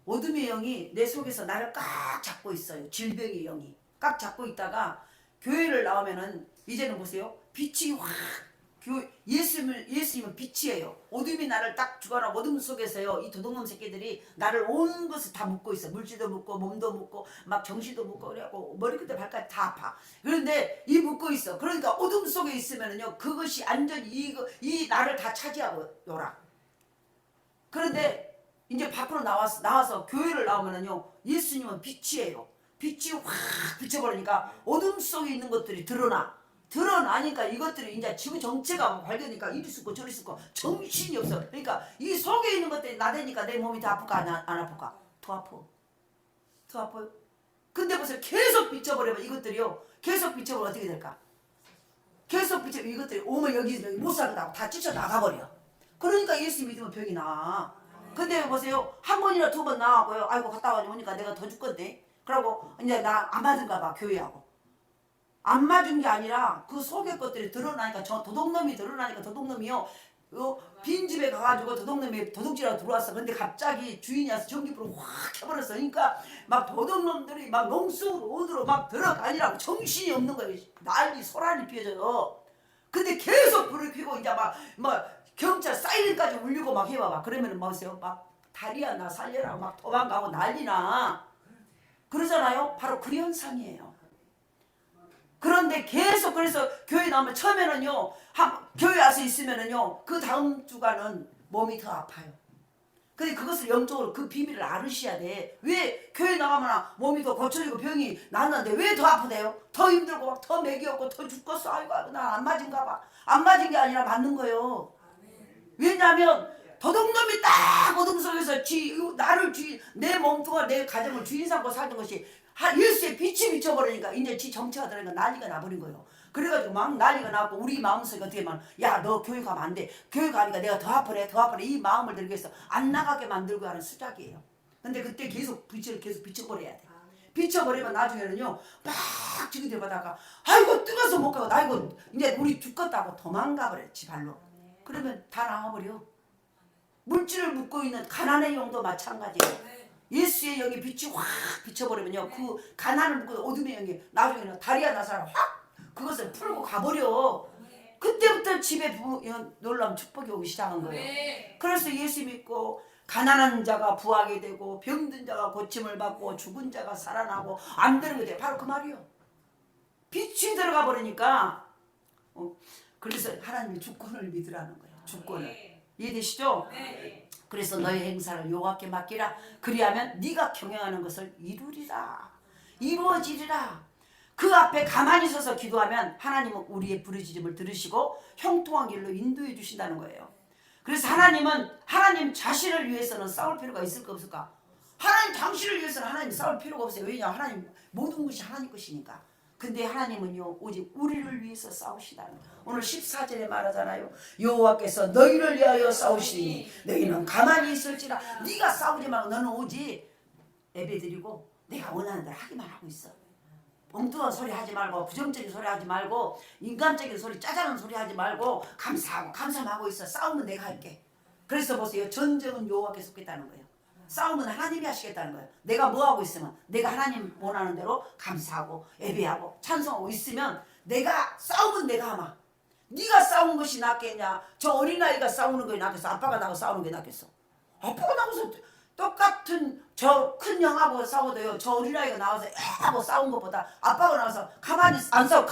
어둠의 영이 내 속에서 나를 꽉 잡고 있어요. 질병의 영이 꽉 잡고 있다가 교회를 나오면은 이제는 보세요. 빛이 확 예수님은 빛이에요. 어둠이 나를 딱 죽어라. 어둠 속에서요 이 도둑놈 새끼들이 나를 온 것을 다 묶고 있어. 물질도 묶고 몸도 묶고 막 정신도 묶고 그래갖고 머리끝에 발까지 다 아파. 그런데 이 묶고 있어. 그러니까 어둠 속에 있으면은요 그것이 완전히 이 나를 다 차지하고 놀아. 그런데 이제 밖으로 나와서 교회를 나오면은요 예수님은 빛이에요. 빛이 확 비춰버리니까 어둠 속에 있는 것들이 드러나니까 이것들이 이제 지구 정체가 밝으니까 이리 쓰고 저리 쓰고 정신이 없어. 그러니까 이 속에 있는 것들이 나대니까 내 몸이 더 아플까 안 아플까? 더 아파요. 근데 보세요. 계속 비춰버리면 이것들이요 계속 비춰버리면 어떻게 될까? 계속 비춰버리면 이것들이 오면 여기 못 살겠다고 다 찢어 나가버려. 그러니까 예수 믿으면 병이 나. 근데 보세요. 한 번이나 두 번 나가고요. 아이고 갔다 오니까 내가 더 죽겠네. 그러고 이제 나 안 맞은가 봐 교회하고. 안 맞은 게 아니라 그 속의 것들이 드러나니까 저 도둑놈이 드러나니까 도둑놈이요 빈집에 가가지고 도둑놈이 도둑질하고 들어왔어. 근데 갑자기 주인이 와서 전기불을 확 켜버렸어. 그러니까 막 도둑놈들이 막 농수로 어디로 막 들어가니라고 정신이 없는 거예요. 난리 소란이 피어져요. 근데 계속 불을 켜고 이제 막 경찰 사이렌까지 울리고 막 해봐봐. 그러면은 뭐세요? 막 다리야 나 살려라 막 도망가고 난리나. 그러잖아요. 바로 그 현상이에요. 그런데 계속 그래서 교회 나오면 처음에는요 교회 와서 있으면은요 그 다음 주간은 몸이 더 아파요. 근데 그것을 영적으로 그 비밀을 알으셔야 돼. 왜 교회 나가면 몸이 더 고쳐지고 병이 낫는데 왜 더 아프대요? 더 힘들고 막 더 맥이 없고 더 죽겠어. 아이고 나 안 맞은가 봐. 안 맞은 게 아니라 맞는 거예요. 왜냐하면 도둑놈이 딱 어둠 속에서 나를 내 몸뚱아 내 가정을 주인 삼고 살던 것이 예수의 빛이 비춰버리니까 이제 지 정체가 들어니까 난리가 나버린 거예요. 그래가지고 막 난리가 나고 우리 마음속에 어떻게 하면 야 너 교회 가면 안 돼. 교회 가니까 내가 더 아프래 이 마음을 들기 위해서 안 나가게 만들고 하는 수작이에요. 근데 그때 계속 비춰버려야 돼. 비춰버리면 나중에는요 막 지그대 바다가 아이고 뜨거워서 못 가고 나 이거 이제 우리 죽겠다고 도망가버려 지 발로. 그러면 다 나와버려. 물질을 묻고 있는 가난의 영도 마찬가지예요. 예수의 영이 빛이 확 비춰버리면요 그 가난을 묻고 어둠의 영이 나중에는 다리야 나사를 확 그것을 풀고 가버려. 그때부터 집에 놀라운 축복이 오기 시작한 거예요. 그래서 예수 믿고 가난한 자가 부하게 되고 병든 자가 고침을 받고 죽은 자가 살아나고 안 되는 게 바로 그 말이요. 빛이 들어가 버리니까 그래서 하나님이 주권을 믿으라는 거예요. 주권을. 이해되시죠? 그래서 너의 행사를 여호와께 맡기라. 그리하면 네가 경영하는 것을 이루리라. 이루어지리라. 그 앞에 가만히 서서 기도하면 하나님은 우리의 부르짖음을 들으시고 형통한 길로 인도해 주신다는 거예요. 그래서 하나님 자신을 위해서는 싸울 필요가 있을까 없을까? 하나님 당신을 위해서는 하나님 싸울 필요가 없어요. 왜냐? 하나님 모든 것이 하나님 것이니까. 근데 하나님은요 오직 우리를 위해서 싸우시다는 거예요. 오늘 14절에 말하잖아요. 여호와께서 너희를 위하여 싸우시니 너희는 가만히 있을지라. 네가 싸우지 말고 너는 오직 예배드리고 내가 원하는 대로 하기만 하고 있어. 엉뚱한 소리 하지 말고 부정적인 소리 하지 말고 인간적인 소리 짜잘한 소리 하지 말고 감사하고 감사하고 있어. 싸움은 내가 할게. 그래서 보세요. 전쟁은 여호와께서 하겠다는 거예요. 싸움은 하나님이 하시겠다는 거예요. 내가 뭐하고 있으면 내가 하나님 원하는 대로 감사하고 예배하고 찬송하고 있으면 싸움은 내가 하마. 네가 싸운 것이 낫겠냐? 저 어린아이가 싸우는 것이 낫겠어? 아빠가 나하고 싸우는 게 낫겠어? 아빠가 나와서 똑같은 저 큰 형하고 싸워도요 저 어린아이가 나와서 하고 싸운 것보다 아빠가 나와서 가만히 안 싸워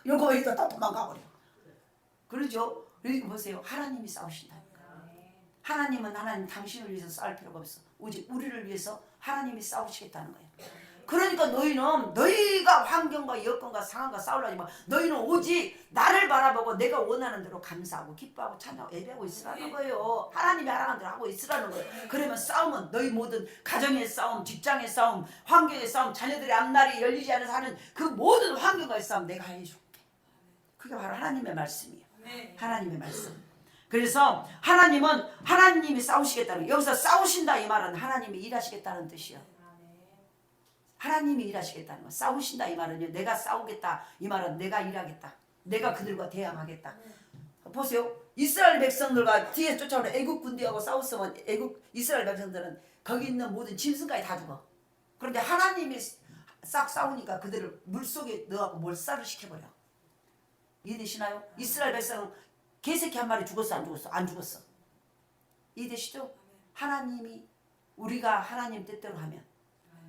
이러고 있다 또 도망가버려. 그러죠? 여기 보세요. 하나님이 싸우신다. 하나님은 하나님 당신을 위해서 싸울 필요가 없어. 오직 우리를 위해서 하나님이 싸우시겠다는 거예요. 그러니까 너희가 환경과 여건과 상황과 싸우려지 마. 너희는 오직 나를 바라보고 내가 원하는 대로 감사하고 기뻐하고 찬양하고 예배하고 있으라는 거예요. 하나님이 하라는 대로 하고 있으라는 거예요. 그러면 싸움은 너희 모든 가정의 싸움, 직장의 싸움, 환경의 싸움, 자녀들의 앞날이 열리지 않아서 하는 그 모든 환경과의 싸움 내가 해줄게. 그게 바로 하나님의 말씀이에요. 하나님의 말씀. 그래서 하나님이 싸우시겠다는, 여기서 싸우신다 이 말은 하나님이 일하시겠다는 뜻이요. 하나님이 일하시겠다는 거. 싸우신다 이 말은요, 내가 싸우겠다 이 말은 내가 일하겠다. 내가 그들과 대항하겠다. 보세요. 이스라엘 백성들과 뒤에 쫓아오는 애국 군대하고 싸웠으면 이스라엘 백성들은 거기 있는 모든 짐승까지 다 죽어. 그런데 하나님이 싹 싸우니까 그들을 물속에 넣어갖고 몰살을 시켜버려. 이해되시나요? 이스라엘 백성은 개새끼 한 마리 죽었어 안 죽었어? 안 죽었어. 이해되시죠? 하나님이 우리가 하나님 뜻대로 하면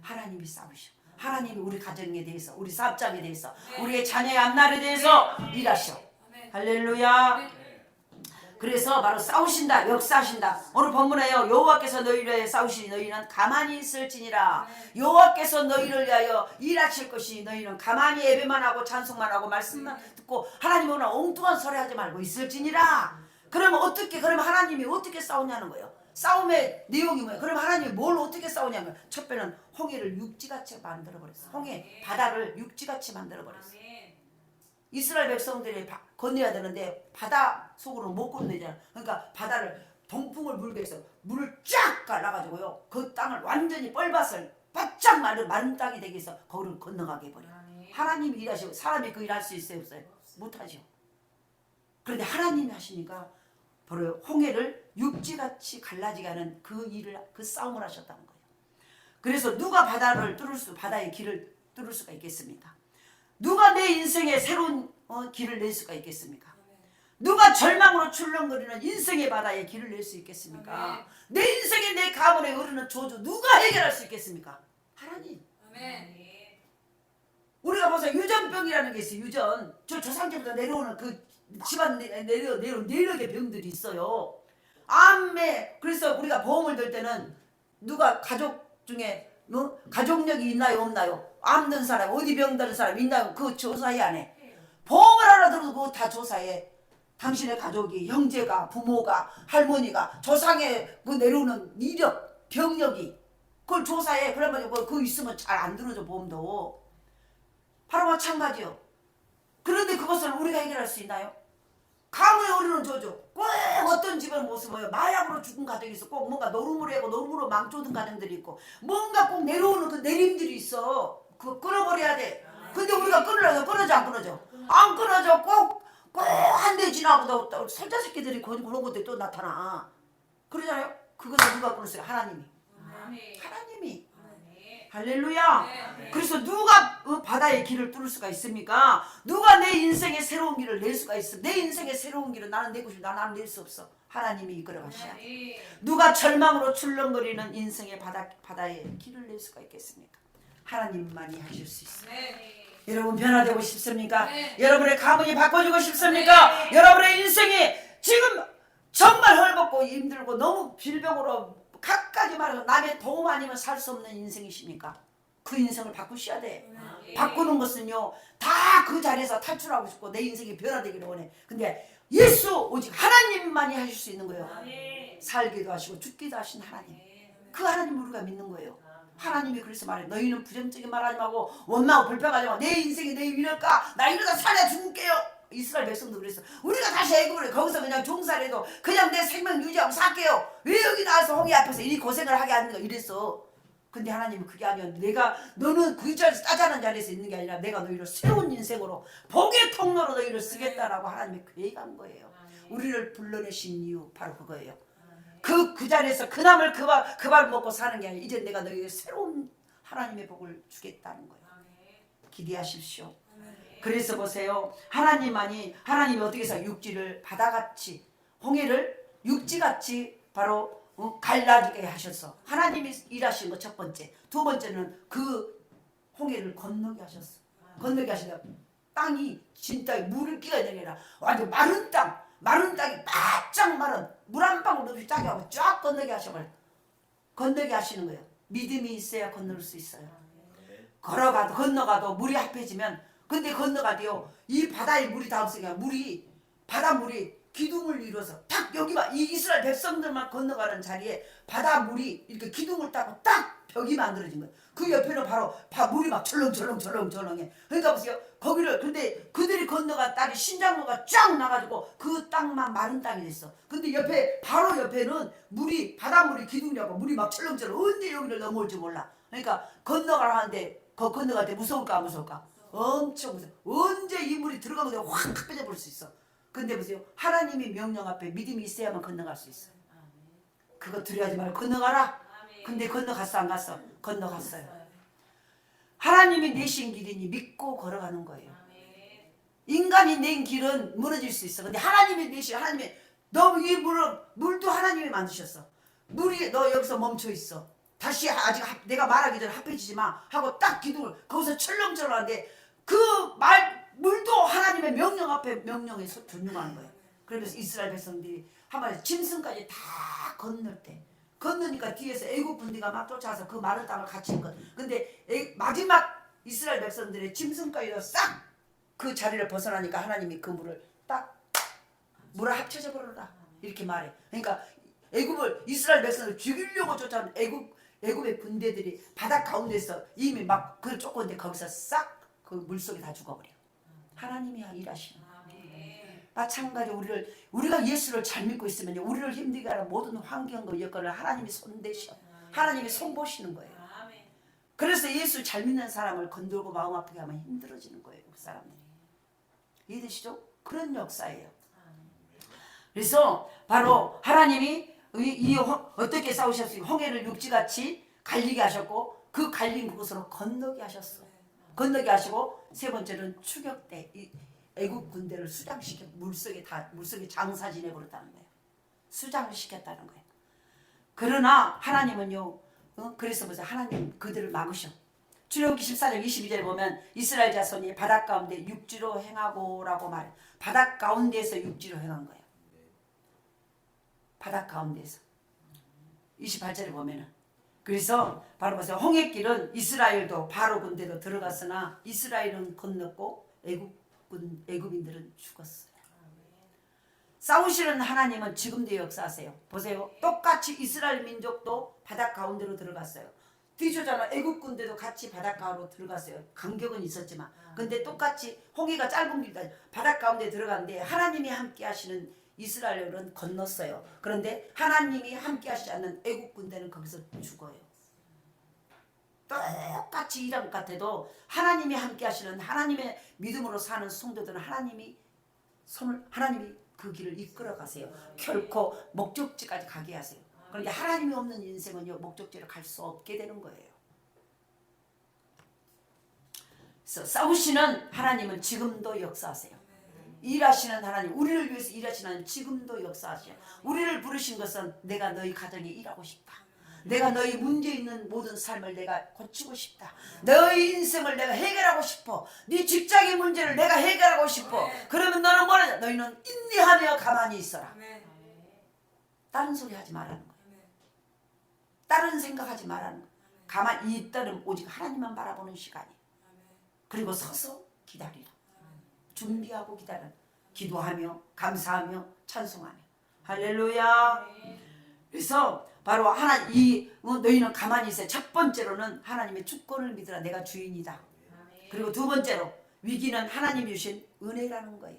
하나님이 싸우셔. 하나님이 우리 가정에 대해서, 우리 사업장에 대해서, 우리의 자녀의 앞날에 대해서 일하셔. 할렐루야. 그래서 바로 싸우신다, 역사하신다. 오늘 본문에요. 여호와께서 너희를 위하여 싸우시니 너희는 가만히 있을지니라. 여호와께서 너희를 위하여 일하실 것이 너희는 가만히 예배만 하고 찬송만 하고 말씀만 듣고 하나님 오늘 엉뚱한 소리 하지 말고 있을지니라. 그러면 하나님이 어떻게 싸우냐는 거예요. 싸움의 내용이 뭐예요? 그럼 하나님이 뭘 어떻게 싸우냐면 첫 배는 홍해를 육지같이 만들어버렸어. 홍해 바다를 육지같이 만들어버렸어. 이스라엘 백성들이 건너야 되는데 바다 속으로 못 건너잖아. 그러니까 바다를 동풍을 불게 해서 물을 쫙 갈라가지고요 그 땅을 완전히 뻘밭을 바짝 마른 땅이 되게 해서 거기를 건너가게 해버려. 하나님이 일하시고 사람이 그 일할 수 있어요 없어요? 못하죠. 그런데 하나님이 하시니까 바로 홍해를 육지같이 갈라지게 하는 그 싸움을 하셨다는 거예요. 그래서 누가 바다의 길을 뚫을 수가 있겠습니까? 누가 내 인생에 새로운 길을 낼 수가 있겠습니까? 누가 절망으로 출렁거리는 인생의 바다에 길을 낼 수 있겠습니까? 내 인생에 내 가문에 흐르는 저주 누가 해결할 수 있겠습니까? 하나님. 우리가 보세요. 유전병이라는 게 있어요. 유전. 저 조상제부터 내려오는 그 집안 내려온 내력의 병들이 있어요. 암에 그래서 우리가 보험을 들 때는 누가 가족 중에 가족력이 있나요 없나요? 암 든 사람 어디 병 드는 사람 있나요? 그거 조사해 안 해? 보험을 하나 들어도 그거 다 조사해. 당신의 가족이 형제가 부모가 할머니가 조상에 그 내려오는 이력 병력이 그걸 조사해. 그러면 그거 있으면 잘 안 들어줘 보험도. 바로 마찬가지요. 그런데 그것을 우리가 해결할 수 있나요? 가문에 오르는 저주. 꼭 어떤 집안 모습이에요. 마약으로 죽은 가정이 있어. 꼭 뭔가 노름으로 하고 노름으로 망쳐든 가정들이 있고 뭔가 꼭 내려오는 그 내림들이 있어. 그거 끊어버려야 돼. 근데 우리가 끊어져 안 끊어져? 안 끊어져. 꼭 한 대 지나고도 살자 새끼들이 그런 것들이 또 나타나. 그러잖아요. 그것을 누가 끊었어요? 하나님이. 하나님이. 할렐루야. 그래서 누가 바다의 길을 뚫을 수가 있습니까? 누가 내 인생의 새로운 길을 낼 수가 있어? 내 인생의 새로운 길을 나는 내고 싶어. 나는 낼 수 없어. 하나님이 이끌어 가셔야 돼. 누가 절망으로 출렁거리는 인생의 바다에 길을 낼 수가 있겠습니까? 하나님만이 하실 수 있어요. 여러분 변화되고 싶습니까? 여러분의 가문이 바꿔지고 싶습니까? 여러분의 인생이 지금 정말 헐벗고 힘들고 너무 질병으로 갖가지 말해서 남의 도움 아니면 살 수 없는 인생이십니까? 그 인생을 바꾸셔야 돼. 바꾸는 것은요 다 그 자리에서 탈출하고 싶고 내 인생이 변화되기를 원해. 근데 예수 오직 하나님만이 하실 수 있는 거예요. 살기도 하시고 죽기도 하신 하나님. 그 하나님을 우리가 믿는 거예요. 하나님이 그래서 말해. 너희는 부정적인 말 하지 말고 원망하고 불평하지 말고 내 인생이 내 이럴까? 나 이러다 살아 죽을게요. 이스라엘 백성도 그랬어. 우리가 다시 애굽으로 거기서 그냥 종살해도 그냥 내 생명 유지하고 살게요. 왜 여기 나와서 홍해 앞에서 이 고생을 하게 하는가 이랬어. 근데 하나님은 그게 아니야. 너는 그 자리에서 따자는 자리에서 있는 게 아니라 내가 너희를 새로운 인생으로 복의 통로로 너희를 쓰겠다라고 하나님이 계획한 거예요. 우리를 불러내신 이유 바로 그거예요. 그 자리에서 그나물 그 밥 먹고 사는 게 아니라 이제 내가 너희에게 새로운 하나님의 복을 주겠다는 거예요. 기대하십시오. 그래서 보세요. 하나님이 어떻게 해서 육지를 바다같이 홍해를 육지같이 바로 갈라지게 하셔서 하나님이 일하신 거 첫 번째. 두 번째는 그 홍해를 건너게 하셨어. 건너게 하시다 땅이 진짜 물기가 아니라 완전 마른 땅이 바짝 마른 물 한 방울 없이 쫙 하고 쫙 건너게 하셔버려. 건너게 하시는 거예요. 믿음이 있어야 건널 수 있어요. 건너가도 물이 합해지면 근데 건너가도요 이 바다에 물이 다 없으니까 바닷물이 기둥을 이뤄서 딱 여기만 이 이스라엘 백성들만 건너가는 자리에 바닷물이 이렇게 기둥을 따고 딱 벽이 만들어진 거예요. 그 옆에는 바로 물이 막 철렁철렁해. 그러니까 보세요. 거기를 근데 그들이 건너간 땅이 신장로가 쫙 나가지고 그 땅만 마른 땅이 됐어. 근데 바로 옆에는 바닷물이 기둥이라고 물이 막 철렁철렁 언제 여기를 넘어올지 몰라. 그러니까 건너가라 하는데 건너갈 때 무서울까 안 무서울까? 엄청 무서워. 언제 이 물이 들어가면 확 빼져버릴 수 있어. 근데 보세요. 하나님의 명령 앞에 믿음이 있어야만 건너갈 수 있어요. 그거 두려워하지 말고 건너가라. 근데 건너갔어 안 갔어? 건너갔어요. 하나님이 내신 길이니 믿고 걸어가는 거예요. 인간이 낸 길은 무너질 수 있어. 근데 하나님이 너 이 물도 하나님이 만드셨어. 물이 너 여기서 멈춰 있어. 다시 아직 내가 말하기 전에 합해지지 마 하고 딱 기둥을 거기서 철렁철렁한데 물도 하나님의 명령 앞에 명령에서 존중하는 거예요. 그러면서 이스라엘 백성들이 한마디 짐승까지 다 건너니까 뒤에서 애국 군대가 막 쫓아와서 그 마른 땅을 같이 건. 근데 마지막 이스라엘 백성들의 짐승까지도 싹 그 자리를 벗어나니까 하나님이 그 물을 합쳐져 버려라 이렇게 말해. 그러니까 이스라엘 백성을 죽이려고 쫓아온 애굽의 군대들이 바다 가운데서 이미 막 그걸 쫓고는데 거기서 싹 그 물속에 다 죽어버려. 하나님이 일하시는 마찬가지 우리가 예수를 잘 믿고 있으면 우리를 힘들게 하는 모든 환경과 여건을 하나님이 손대셔. 하나님이 손보시는 거예요. 그래서 예수 잘 믿는 사람을 건들고 마음 아프게 하면 힘들어지는 거예요. 그 사람들이. 이해되시죠? 그런 역사예요. 그래서 바로 하나님이 어떻게 싸우셨어요? 홍해를 육지같이 갈리게 하셨고 그 갈린 그곳으로 건너게 하셨어. 건너게 하시고 세 번째는 추격 때 이 애국 군대를 수장시켜 물속에 장사 지내 버렸다는 거예요. 수장을 시켰다는 거예요. 그러나 하나님은요. 그래서 보세요. 하나님 그들을 막으셔. 출애굽기 14장 22절에 보면 이스라엘 자손이 바닷 가운데 육지로 행하고라고 말해. 바닷 가운데에서 육지로 행한 거예요. 바닷 가운데에서 28절에 보면은 그래서 바로 보세요. 홍해길은 이스라엘도 바로 군대로 들어갔으나 이스라엘은 건넜고 애굽인들은 죽었어요. 싸우시는 하나님은 지금도 역사하세요. 보세요. 똑같이 이스라엘 민족도 바닷 가운데로 들어갔어요. 뒤조자는 애굽 군대도 같이 바닷가로 들어갔어요. 간격은 있었지만 근데 똑같이 홍해가 짧은 길이다 바닷 가운데 들어갔는데 하나님이 함께 하시는 이스라엘은 건넜어요. 그런데 하나님이 함께 하시지 않는 애굽 군대는 거기서 죽어요. 똑같이 이랑 같아도 하나님이 함께 하시는 하나님의 믿음으로 사는 성도들은 하나님이 그 길을 이끌어 가세요. 결코 목적지까지 가게 하세요. 그런데 하나님이 없는 인생은요 목적지를 갈 수 없게 되는 거예요. 그래서 싸우시는 하나님은 지금도 역사하세요. 일하시는 하나님, 우리를 위해서 일하시는 하나님 지금도 역사하세요. 우리를 부르신 것은 내가 너희 가정에 일하고 싶다. 내가 너희 문제 있는 모든 삶을 내가 고치고 싶다. 너희 인생을 내가 해결하고 싶어. 네 직장의 문제를 내가 해결하고 싶어. 그러면 너는 뭐냐? 너희는 인내하며 가만히 있어라. 다른 소리 하지 말라는 거야. 다른 생각하지 말라는 거야. 가만히 있다는 오직 하나님만 바라보는 시간이. 그리고 서서 기다리라. 준비하고 기다려. 기도하며 감사하며 찬송하며. 할렐루야. 그래서 바로 너희는 가만히 있어요. 첫 번째로는 하나님의 주권을 믿으라. 내가 주인이다. 그리고 두 번째로 위기는 하나님이 주신 은혜라는 거예요.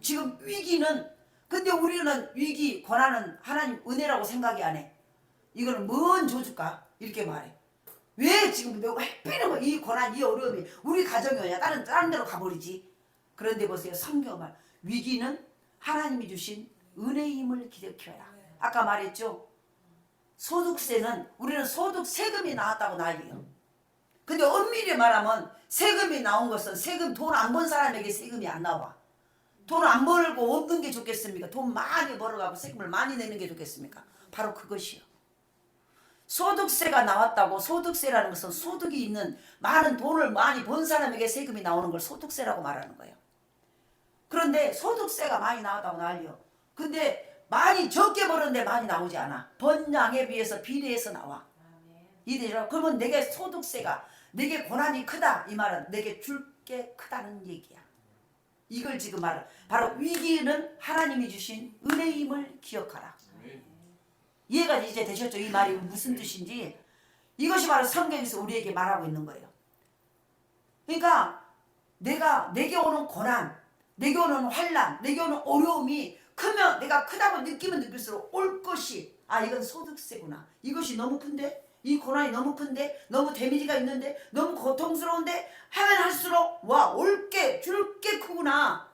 지금 위기는 근데 우리는 위기 고난은 하나님 은혜라고 생각이 안 해. 이거는 뭔 저주일까? 이렇게 말해. 왜 지금 내가 해피는 거 이 고난 이 어려움이 우리 가정이 오냐? 다른 데로 가버리지. 그런데 보세요. 성경 말 위기는 하나님이 주신 은혜임을 기억해라. 아까 말했죠. 소득세는 우리는 소득 세금이 나왔다고 난리요. 근데 엄밀히 말하면 세금이 나온 것은 세금 돈 안 번 사람에게 세금이 안 나와. 돈 안 벌고 없는 게 좋겠습니까? 돈 많이 벌어가고 세금을 많이 내는 게 좋겠습니까? 바로 그것이요. 소득세가 나왔다고 소득세라는 것은 소득이 있는 많은 돈을 많이 번 사람에게 세금이 나오는 걸 소득세라고 말하는 거예요. 그런데 소득세가 많이 나왔다고 난리요. 근데 많이 적게 벌었는데 많이 나오지 않아. 번 양에 비해서 비례해서 나와. 이래요. 그러면 내게 소득세가 내게 고난이 크다 이 말은 내게 줄 게 크다는 얘기야. 이걸 지금 말은 바로 위기는 하나님이 주신 은혜임을 기억하라. 이해가 이제 되셨죠? 이 말이 무슨 뜻인지. 이것이 바로 성경에서 우리에게 말하고 있는 거예요. 그러니까 내게 오는 고난, 내게 오는 환난, 내게 오는 어려움이 크면 내가 크다고 느끼면 느낄수록 올 것이 이건 소득세구나. 이것이 너무 큰데? 이 고난이 너무 큰데? 너무 데미지가 있는데? 너무 고통스러운데? 하면 할수록 올게 줄게 크구나.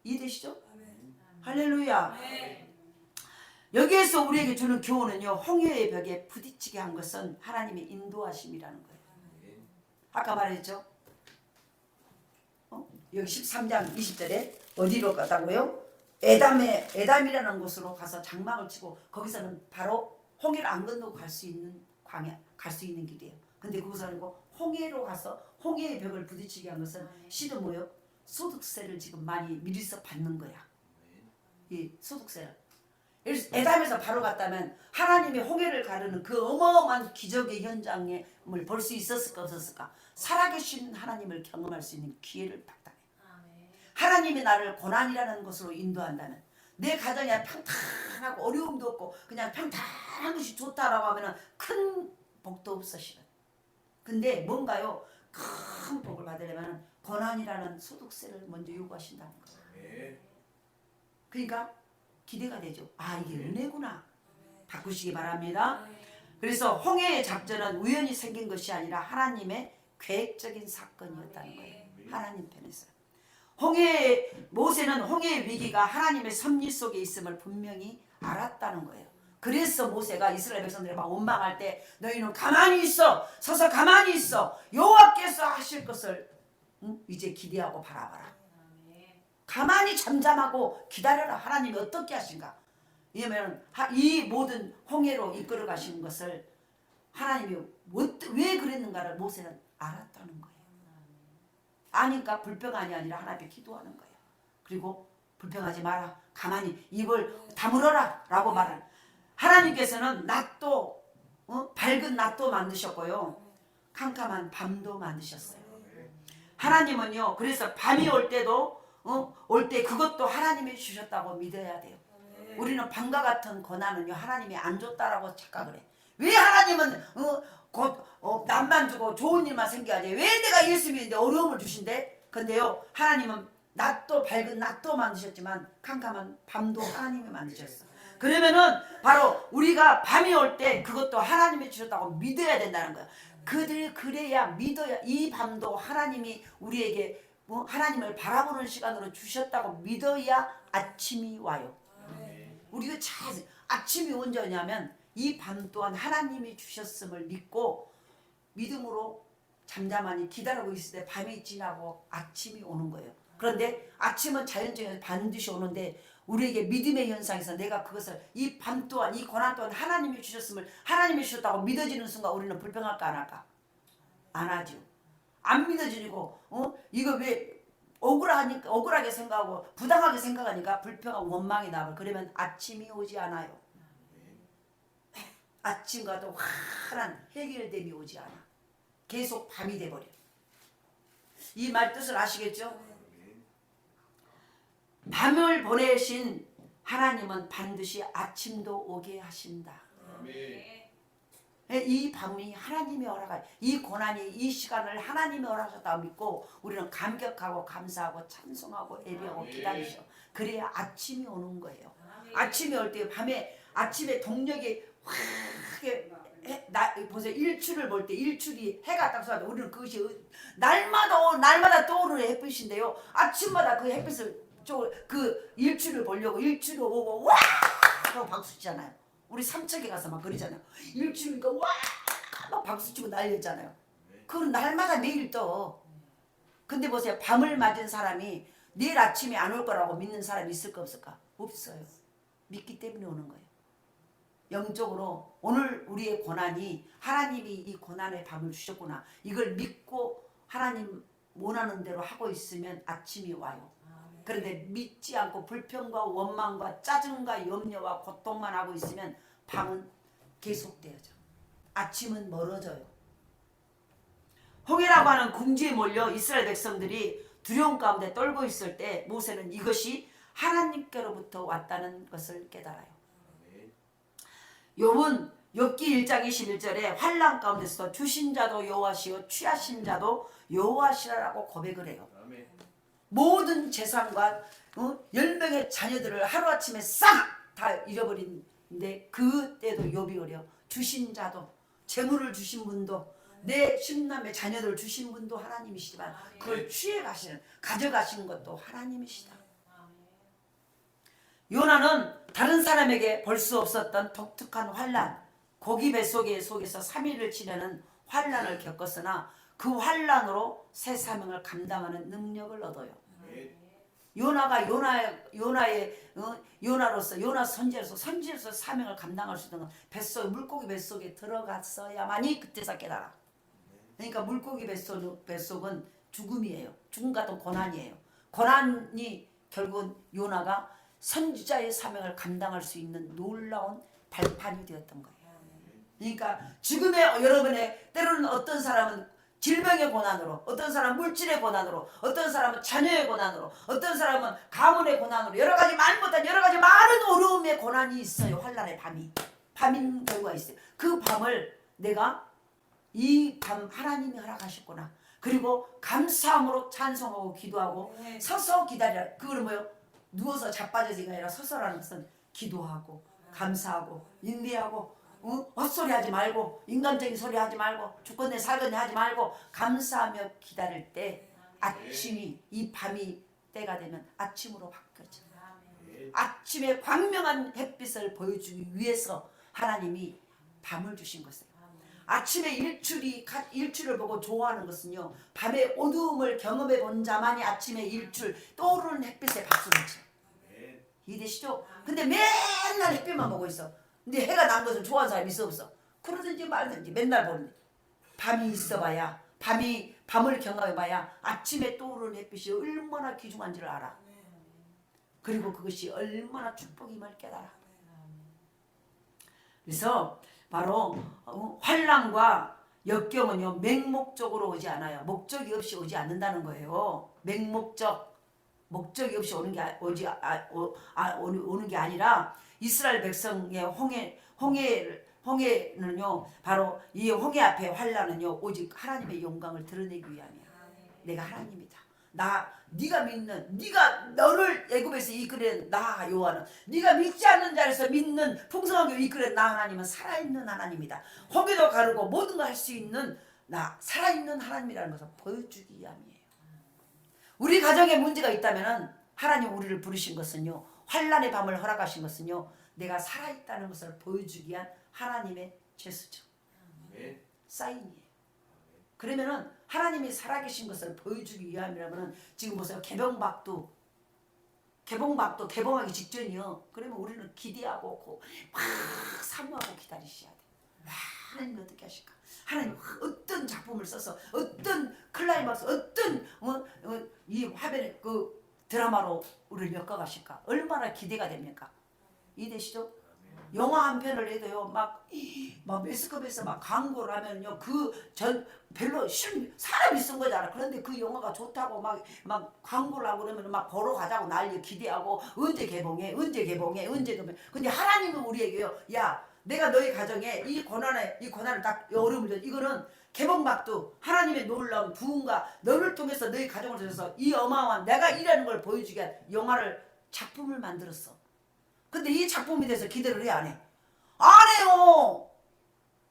이해되시죠? 할렐루야. 여기에서 우리에게 주는 교훈은요. 홍해의 벽에 부딪히게 한 것은 하나님의 인도하심이라는 거예요. 아까 말했죠? 여기 13장 20절에 어디로 가다고요? 에담이라는 곳으로 가서 장막을 치고 거기서는 바로 홍해를 안 건너고 갈 수 있는 길이에요. 근데 그것은 아니고 홍해로 가서 홍해의 벽을 부딪히게 한 것은 실은 뭐예요? 소득세를 지금 많이 미리서 받는 거야. 이 소득세를. 에담에서 바로 갔다면 하나님의 홍해를 가르는 그 어마어마한 기적의 현장을 볼 수 있었을까 없었을까? 살아계신 하나님을 경험할 수 있는 기회를 받다. 하나님이 나를 고난이라는 것으로 인도한다면 내 가정이 평탄하고 어려움도 없고 그냥 평탄한 것이 좋다라고 하면 큰 복도 없어 실은. 근데 뭔가요? 큰 복을 받으려면 고난이라는 소득세를 먼저 요구하신다는 거예요. 그러니까 기대가 되죠. 이게 은혜구나. 바꾸시기 바랍니다. 그래서 홍해의 작전은 우연히 생긴 것이 아니라 하나님의 계획적인 사건이었다는 거예요. 하나님 편에서. 모세는 홍해의 위기가 하나님의 섭리 속에 있음을 분명히 알았다는 거예요. 그래서 모세가 이스라엘 백성들이 막 원망할 때 너희는 가만히 있어, 서서 가만히 있어, 여호와께서 하실 것을 이제 기대하고 바라봐라. 가만히 잠잠하고 기다려라. 하나님이 어떻게 하신가. 왜냐하면 이 모든 홍해로 이끌어 가신 것을 하나님이 왜 그랬는가를 모세는 알았다는 거예요. 아니까 불평안이 아니라 하나님께 기도하는 거예요. 그리고 불평하지 마라. 가만히 입을 다물어라 라고 말을. 하나님께서는 낮도 밝은 낮도 만드셨고요. 캄캄한 밤도 만드셨어요. 하나님은요. 그래서 밤이 올 때도 올 때 그것도 하나님이 주셨다고 믿어야 돼요. 우리는 밤과 같은 고난은요. 하나님이 안 줬다라고 착각을 해. 왜 하나님은 남만 주고 좋은 일만 생겨야지. 왜 내가 예수 믿는데 어려움을 주신대? 근데요. 하나님은 낮도 밝은 낮도 만드셨지만 캄캄한 밤도 하나님이 만드셨어. 그러면은 바로 우리가 밤이 올 때 그것도 하나님이 주셨다고 믿어야 된다는 거야. 그래야 믿어야 이 밤도 하나님이 우리에게 하나님을 바라보는 시간으로 주셨다고 믿어야 아침이 와요. 우리가 아침이 언제 오냐면 이 밤 또한 하나님이 주셨음을 믿고 믿음으로 잠잠하니 기다리고 있을 때 밤이 지나고 아침이 오는 거예요. 그런데 아침은 자연적으로 반드시 오는데 우리에게 믿음의 현상에서 내가 그것을 이 밤 또한 이 고난 또한 하나님이 주셨음을 하나님이 주셨다고 믿어지는 순간 우리는 불평할까 안 할까? 안 하죠. 안 믿어지고 이거 왜 억울하게 생각하고 부당하게 생각하니까 불평하고 원망이 나와. 그러면 아침이 오지 않아요. 아침과도 환한 해결됨이 오지 않아. 계속 밤이 돼버려. 이 말 뜻을 아시겠죠? 밤을 보내신 하나님은 반드시 아침도 오게 하신다. 이 밤이 하나님이 허락한 이 고난이 이 시간을 하나님이 허락하셨다고 믿고 우리는 감격하고 감사하고 찬송하고 예배하고 기다리셔. 그래야 아침이 오는 거예요. 아침이 올 때 밤에 아침에 동력이 확 보세요. 일출을 볼 때 일출이 해가 딱 쏘아도 우리는 그것이 날마다 떠오르는 햇빛인데요. 아침마다 그 햇빛을 그 일출을 보려고 일출이 오고 와 하고 박수 치잖아요. 우리 삼척에 가서 막 그러잖아요. 일출이니까 와 막 박수 치고 난리잖아요. 그건 날마다 매일 떠. 근데 보세요. 밤을 맞은 사람이 내일 아침에 안 올 거라고 믿는 사람이 있을까 없을까? 없어요. 믿기 때문에 오는 거예요. 영적으로 오늘 우리의 고난이 하나님이 이 고난의 밤을 주셨구나. 이걸 믿고 하나님 원하는 대로 하고 있으면 아침이 와요. 그런데 믿지 않고 불평과 원망과 짜증과 염려와 고통만 하고 있으면 밤은 계속되어져. 아침은 멀어져요. 홍해라고 하는 궁지에 몰려 이스라엘 백성들이 두려움 가운데 떨고 있을 때 모세는 이것이 하나님께로부터 왔다는 것을 깨달아요. 욥기 1장 21절에 환난 가운데서 주신 자도 여호와시요 취하신 자도 여호와시라고 고백을 해요. 모든 재산과 10명의 자녀들을 하루아침에 싹 다 잃어버린데 그때도 욥이 어려 주신 자도 재물을 주신 분도 내 10남의 자녀들을 주신 분도 하나님이시지만 그걸 취해가시는 가져가신 것도 하나님이시다. 요나는 다른 사람에게 볼 수 없었던 독특한 환난 고기 뱃속에서 3일을 지내는 환난을 겪었으나 그 환난으로 새 사명을 감당하는 능력을 얻어요. 요나가 요나로서 요나 선지로서 사명을 감당할 수 있는 건 물고기 뱃속에 들어갔어야만이 그때서 깨달아. 그러니까 물고기 뱃속은 죽음이에요. 죽음 같은 고난이에요. 고난이 결국은 요나가 선지자의 사명을 감당할 수 있는 놀라운 발판이 되었던 거예요. 그러니까 지금의 여러분의 때로는 어떤 사람은 질병의 고난으로, 어떤 사람은 물질의 고난으로, 어떤 사람은 자녀의 고난으로, 어떤 사람은 가문의 고난으로 여러 가지 말 못한 여러 가지 많은 어려움의 고난이 있어요. 환난의 밤인 경우가 있어요. 그 밤을 내가 이 밤 하나님이 허락하셨구나. 그리고 감사함으로 찬송하고 기도하고 서서 기다리라. 그거는 뭐예요? 누워서 자빠져서가 아니라 서서라는 것은 기도하고 감사하고 인내하고 헛소리하지 말고 인간적인 소리 하지 말고 죽겠네 살겠네 하지 말고 감사하며 기다릴 때 아침이 이 밤이 때가 되면 아침으로 바뀌어져. 아침에 광명한 햇빛을 보여주기 위해서 하나님이 밤을 주신 것이에요. 아침에 일출을 보고 좋아하는 것은요, 밤에 어두움을 경험해 본 자만이 아침에 일출 떠오르는 햇빛에 박수를 쳐. 이해되시죠? 근데 맨날 햇빛만 보고 있어. 근데 해가 난 것을 좋아하는 사람이 있어 없어? 그러든지 말든지 맨날 보는데 밤이 있어봐야, 밤을 경험해봐야 아침에 떠오르는 햇빛이 얼마나 귀중한지를 알아. 그리고 그것이 얼마나 축복임을 깨달아. 그래서 바로 환난과 역경은요, 맹목적으로 오지 않아요. 목적이 없이 오지 않는다는 거예요. 목적이 없이 오는 게 아니라 이스라엘 백성의 홍해는요, 바로 이 홍해 앞에 환난은요, 오직 하나님의 영광을 드러내기 위함이야. 내가 하나님이다. 네가 믿는, 너를 애굽에서 이끌어낸 나 여호와는, 네가 믿지 않는 자에서 믿는 풍성하게 이끌어낸 나 하나님은 살아있는 하나님이다. 홍해도 가르고 모든 걸 할 수 있는 나 살아있는 하나님이라는 것을 보여주기 위함이에요. 우리 가정에 문제가 있다면은 하나님 우리를 부르신 것은요, 환난의 밤을 허락하신 것은요, 내가 살아있다는 것을 보여주기 위한 하나님의 제스처, 사인이에요. 그러면은 하나님이 살아계신 것을 보여주기 위함이라면은, 지금 보세요. 개봉박도 개봉하기 직전이요. 그러면 우리는 기대하고 막 사모하고 기다리셔야 돼. 하나님 어떻게 하실까? 하나님 어떤 작품을 써서, 어떤 클라이막스, 어떤 이 화면에 그 드라마로 우리를 엮어가실까? 얼마나 기대가 됩니까? 이해되시죠? 영화 한 편을 해도요, 막 매스컴에서 막 광고를 하면요, 별로 사람이 쓴 거잖아. 그런데 그 영화가 좋다고 막 광고를 하고 그러면 막 보러 가자고 난리 기대하고, 언제 개봉해. 근데 하나님은 우리에게요, 야, 내가 너희 가정에 이 고난을 딱 어려움을 줘. 이거는 개봉박도 하나님의 놀라운 부흥과 너를 통해서 너희 가정을 통해서 이 어마어마한 내가 일하는 걸 보여주기 위한 작품을 만들었어. 근데 이 작품에 대해서 기대를 해, 안 해? 안 해요.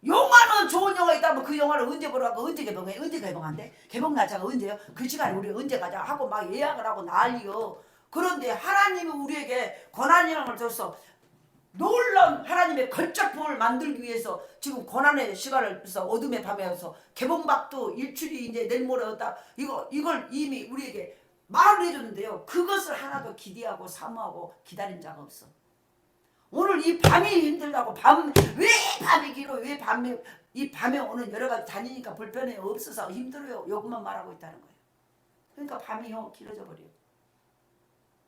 영화는 좋은 영화 있다면 그 영화를 언제 보러 가고, 언제 개봉한대? 개봉 날짜가 언제요? 그 시간에 우리 언제 가자 하고 막 예약을 하고 난리요. 그런데 하나님은 우리에게 고난이라는 걸 줬어. 놀라운 하나님의 걸작품을 만들기 위해서 지금 고난의 시간을 써, 어둠의 밤에서 개봉박도 일출이 이제 내일 모레 왔다, 이걸 이미 우리에게 말을 해줬는데요, 그것을 하나도 기대하고 사모하고 기다린 자가 없어. 오늘 이 밤이 힘들다고, 왜 밤이 길어, 이 밤에 오는 여러 가지 다니니까 불편해, 없어서 힘들어요, 요것만 말하고 있다는 거예요. 그러니까 밤이 길어져 버려요.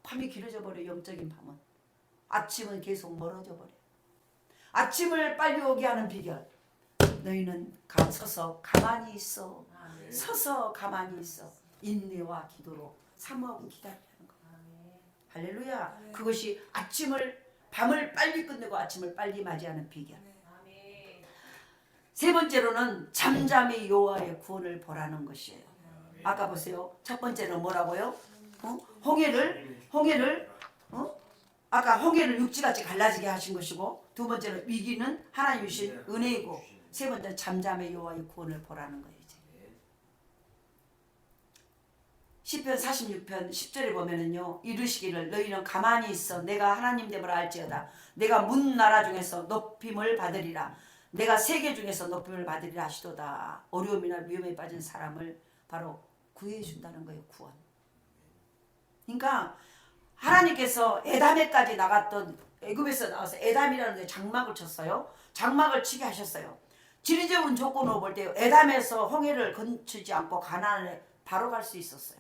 밤이 길어져 버려. 영적인 밤은 아침은 계속 멀어져 버려. 아침을 빨리 오게 하는 비결, 너희는 서서 가만히 있어. 서서 가만히 있어. 인내와 기도로 사모하고 기다리는 거예요. 할렐루야. 그것이 밤을 빨리 끝내고 아침을 빨리 맞이하는 비결. 세 번째로는 잠잠히 여호와의 구원을 보라는 것이에요. 아까 보세요. 첫 번째는 뭐라고요? 홍해를 아까 홍해를 육지같이 갈라지게 하신 것이고, 두 번째는 위기는 하나님 주신 은혜이고, 세 번째는 잠잠히 여호와의 구원을 보라는 거예요. 시편 46편 10절에 보면은요, 이르시기를 너희는 가만히 있어 내가 하나님됨을 알지어다. 내가 문 나라 중에서 높임을 받으리라. 내가 세계 중에서 높임을 받으리라 하시도다. 어려움이나 위험에 빠진 사람을 바로 구해준다는 거예요. 구원. 그러니까 하나님께서 에담에까지 나갔던, 애굽에서 나와서 에담이라는 데 장막을 쳤어요. 장막을 치게 하셨어요. 지리적인 조건으로 볼 때 에담에서 홍해를 건치지 않고 가나안에 바로 갈 수 있었어요.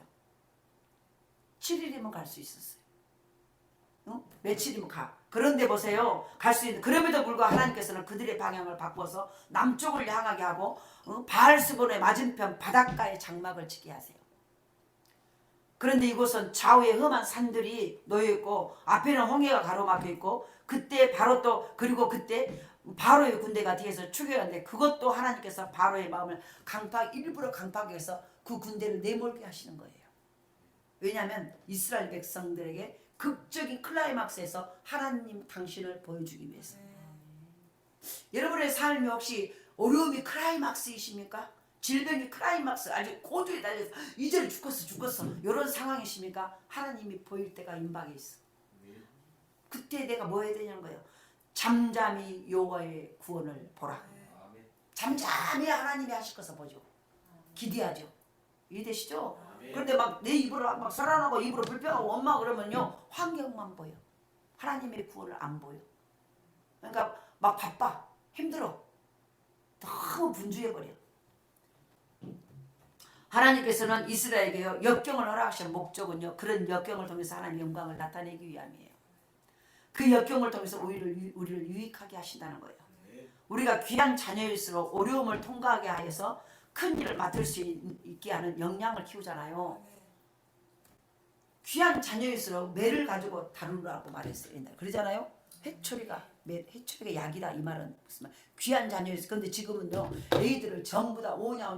7일이면 갈 수 있었어요. 며칠이면 가. 그런데 보세요, 갈 수 있는, 그럼에도 불구하고 하나님께서는 그들의 방향을 바꿔서 남쪽을 향하게 하고 바알스본의 맞은편 바닷가에 장막을 치게 하세요. 그런데 이곳은 좌우에 험한 산들이 놓여있고 앞에는 홍해가 가로막혀 있고, 그때 그때 바로의 군대가 뒤에서 추격하는데, 그것도 하나님께서 바로의 마음을 일부러 강팍해서 그 군대를 내몰게 하시는 거예요. 왜냐하면 이스라엘 백성들에게 극적인 클라이막스에서 하나님 당신을 보여주기 위해서. 여러분의 삶이 혹시 어려움이 클라이막스이십니까? 질병이 클라이막스 아주 고도에 달려서 이제 죽었어 이런 상황이십니까? 하나님이 보일 때가 임박에 있어. 그때 내가 뭐 해야 되냐는 거예요. 잠잠히 여호와의 구원을 보라. 잠잠히 하나님이 하실 것을 보죠. 기대하죠. 이해되시죠? 그런데 막 내 입으로 막 살아나고 입으로 불평하고 원망 그러면요 환경만 보여. 하나님의 구원을 안 보여. 그러니까 막 바빠 힘들어 너무 분주해버려. 하나님께서는 이스라엘에게 역경을 허락하신 목적은요 그런 역경을 통해서 하나님의 영광을 나타내기 위함이에요. 그 역경을 통해서 우리를 유익하게 하신다는 거예요. 우리가 귀한 자녀일수록 어려움을 통과하게 하여서 큰 일을 맡을 수 있게 하는 역량을 키우잖아요. 귀한 자녀일수록 매를 가지고 다루라고 말했어요. 옛날에. 그러잖아요. 회초리가 약이다 이 말은 무슨 말? 귀한 자녀일수록. 근데 지금은요 애들을 전부 다 오냐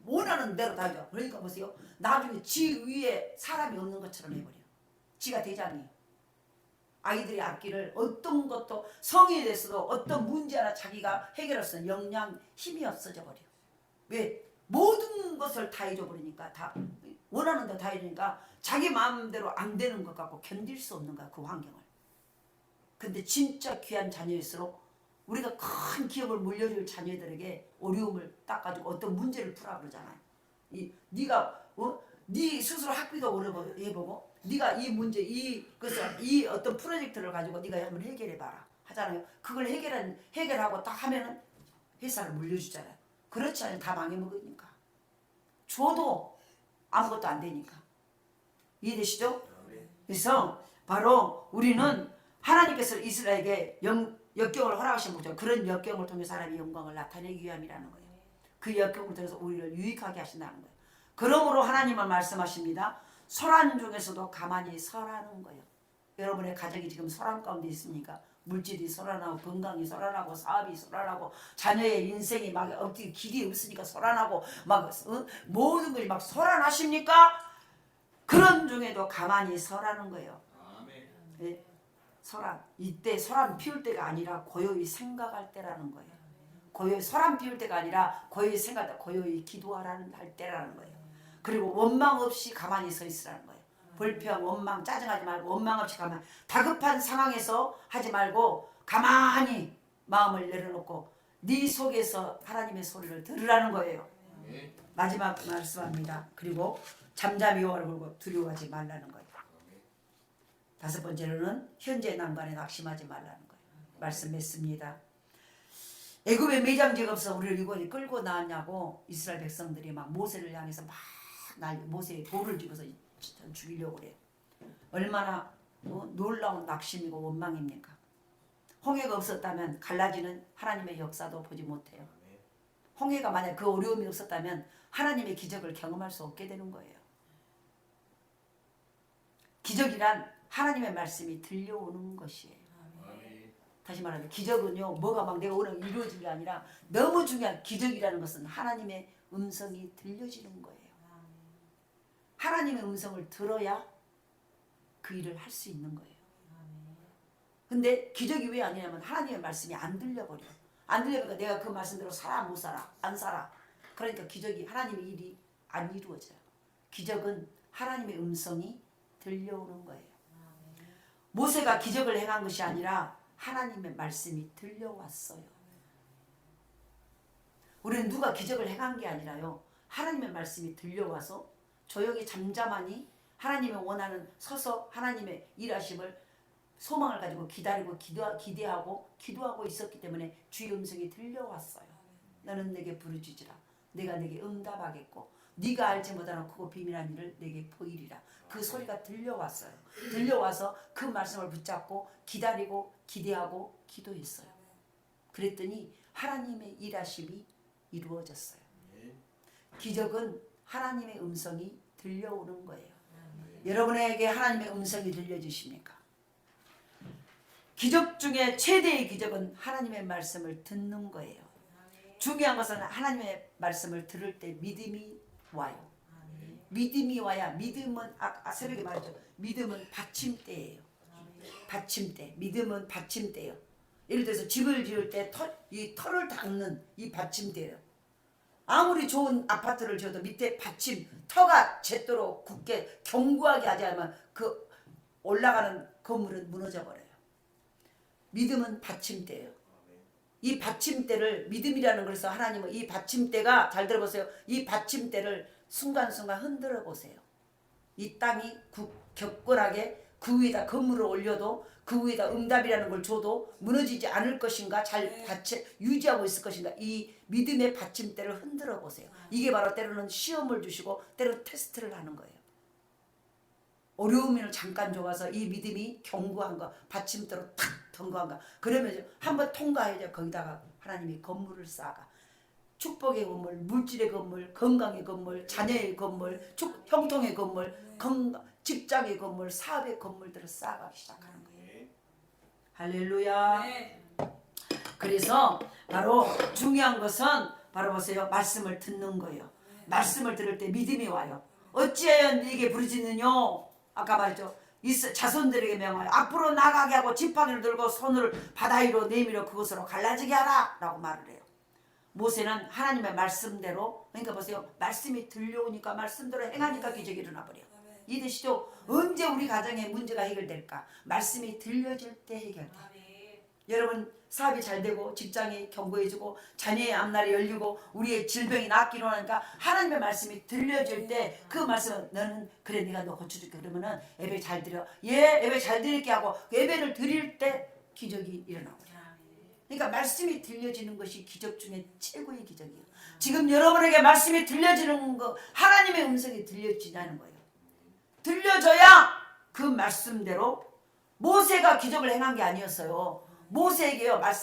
원하는 대로 다 해줘. 그러니까 보세요. 나중에 지 위에 사람이 없는 것처럼 해버려. 지가 대장이에요. 아이들의 앞길을 어떤 것도 성인이 됐어도 어떤 문제 하나 자기가 해결할 수 있는 역량 힘이 없어져 버려. 왜? 모든 것을 다 해줘버리니까 다 원하는 대로 다 해주니까 자기 마음대로 안 되는 것 같고 견딜 수 없는 거야 그 환경을. 근데 진짜 귀한 자녀일수록 우리가 큰 기업을 물려줄 자녀들에게 어려움을 딱 가지고 어떤 문제를 풀라 그러잖아요. 네가 네 스스로 학비도 해보고 네가 이 문제 이 어떤 프로젝트를 가지고 네가 한번 해결해봐라 하잖아요. 그걸 해결하고 딱 하면은 회사를 물려주잖아요. 그렇지 않으면 다 망해먹으니까. 줘도 아무것도 안 되니까. 이해되시죠? 그래서 바로 우리는 하나님께서 이스라엘에게 역경을 허락하신 목적, 그런 역경을 통해서 하나님의 영광을 나타내기 위함이라는 거예요. 그 역경을 통해서 우리를 유익하게 하신다는 거예요. 그러므로 하나님은 말씀하십니다. 소란 중에서도 가만히 서라는 거예요. 여러분의 가정이 지금 소란 가운데 있습니까? 물질이 소란하고 건강이 소란하고 사업이 소란하고 자녀의 인생이 막 어떻게 길이 없으니까 소란하고 막 모든 것이 막 소란하십니까? 그런 중에도 가만히 서라는 거예요. 네? 소란. 이때 소란 피울 때가 아니라 고요히 생각할 때라는 거예요. 고요히 소란 피울 때가 아니라 고요히 생각할 때, 고요히 기도하라는 할 때라는 거예요. 그리고 원망 없이 가만히 서 있으라는 거예요. 불평, 원망, 짜증하지 말고 원망 없이 가만히. 다급한 상황에서 하지 말고 가만히 마음을 내려놓고 네 속에서 하나님의 소리를 들으라는 거예요. 마지막 말씀합니다. 그리고 잠잠히 여호와를 부르고 두려워하지 말라는 거예요. 다섯 번째로는 현재 난관에 낙심하지 말라는 거예요. 말씀했습니다. 애굽에 매장지가 없어 우리를 이곳에 끌고 나왔냐고 이스라엘 백성들이 막 모세를 향해서 막 모세의 돌을 집어서 죽이려고 그래요. 얼마나 놀라운 낙심이고 원망입니까? 홍해가 없었다면 갈라지는 하나님의 역사도 보지 못해요. 홍해가 만약 그 어려움이 없었다면 하나님의 기적을 경험할 수 없게 되는 거예요. 기적이란 하나님의 말씀이 들려오는 것이에요. 다시 말하면 기적은요 뭐가 막 내가 오늘 이루어진 게 아니라 너무 중요한 기적이라는 것은 하나님의 음성이 들려지는 거예요. 하나님의 음성을 들어야 그 일을 할 수 있는 거예요. 근데 기적이 왜 아니냐면 하나님의 말씀이 안 들려버려. 안 들려니까 내가 그 말씀대로 살아 못 살아 안 살아. 그러니까 기적이 하나님의 일이 안 이루어져요. 기적은 하나님의 음성이 들려오는 거예요. 모세가 기적을 행한 것이 아니라 하나님의 말씀이 들려왔어요. 우리는 누가 기적을 행한 게 아니라요. 하나님의 말씀이 들려와서 조용히 잠잠하니 하나님의 원하는 서서 하나님의 일하심을 소망을 가지고 기다리고 기도하고 있었기 때문에 주의 음성이 들려왔어요. 너는 내게 부르짖으라. 내가 내게 응답하겠고 네가 알지 못하는 크고 비밀한 일을 내게 보이리라. 그 소리가 들려왔어요. 들려와서 그 말씀을 붙잡고 기다리고 기대하고 기도했어요. 그랬더니 하나님의 일하심이 이루어졌어요. 기적은 하나님의 음성이 들려오는 거예요. 여러분에게 하나님의 음성이 들려주십니까? 기적 중에 최대의 기적은 하나님의 말씀을 듣는 거예요. 중요한 것은 하나님의 말씀을 들을 때 믿음이 와요. 믿음이 와야 믿음은 새벽에 말했죠. 믿음은 받침대예요. 받침대. 믿음은 받침대예요. 예를 들어서 집을 지을 때 이 털을 닦는 이 받침대예요. 아무리 좋은 아파트를 지어도 밑에 받침 터가 잿도록 굳게 견고하게 하지 않으면 그 올라가는 건물은 무너져 버려요. 믿음은 받침대예요. 이 받침대를 믿음이라는 것에서 하나님은 이 받침대가 잘 들어보세요. 이 받침대를 순간순간 흔들어 보세요. 이 땅이 격건하게 그 위에다 건물을 올려도 그 위에다 응답이라는 걸 줘도 무너지지 않을 것인가, 잘 유지하고 있을 것인가, 이 믿음의 받침대를 흔들어 보세요. 이게 바로 때로는 시험을 주시고 때로 테스트를 하는 거예요. 어려움을 잠깐 줘서 이 믿음이 견고한가, 받침대로 탁 견고한가, 그러면 한번 통과해야 거기다가 하나님이 건물을 쌓아가. 축복의 건물, 물질의 건물, 건강의 건물, 자녀의 건물, 형통의 건물, 직장의 건물, 사업의 건물들을 쌓아가기 시작하는 거예요. 할렐루야. 그래서 바로 중요한 것은 바로 보세요. 말씀을 듣는 거예요. 말씀을 들을 때 믿음이 와요. 어찌하여 네게 부르짖느뇨? 아까 말했죠. 자손들에게 명하여 앞으로 나가게 하고 지팡이를 들고 손을 바다 위로 내밀어 그것으로 갈라지게 하라 라고 말을 해요. 모세는 하나님의 말씀대로, 그러니까 보세요. 말씀이 들려오니까 말씀대로 행하니까 기적이 일어나 버려요. 이해되시죠? 언제 우리 가정에 문제가 해결될까? 말씀이 들려질 때 해결돼요. 여러분 사업이 잘 되고 직장이 견고해지고 자녀의 앞날이 열리고 우리의 질병이 낫기로 하니까 하나님의 말씀이 들려질 때 그 말씀은 너는 그래 네가 너 고쳐줄게 그러면은 예배 잘 드려. 예 예배 잘 드릴게 하고 예배를 드릴 때 기적이 일어나고. 그러니까 말씀이 들려지는 것이 기적 중에 최고의 기적이에요. 지금 여러분에게 말씀이 들려지는 거, 하나님의 음성이 들려지냐는 거예요. 들려져야 그 말씀대로. 모세가 기적을 행한 게 아니었어요. 모세에게요 말씀이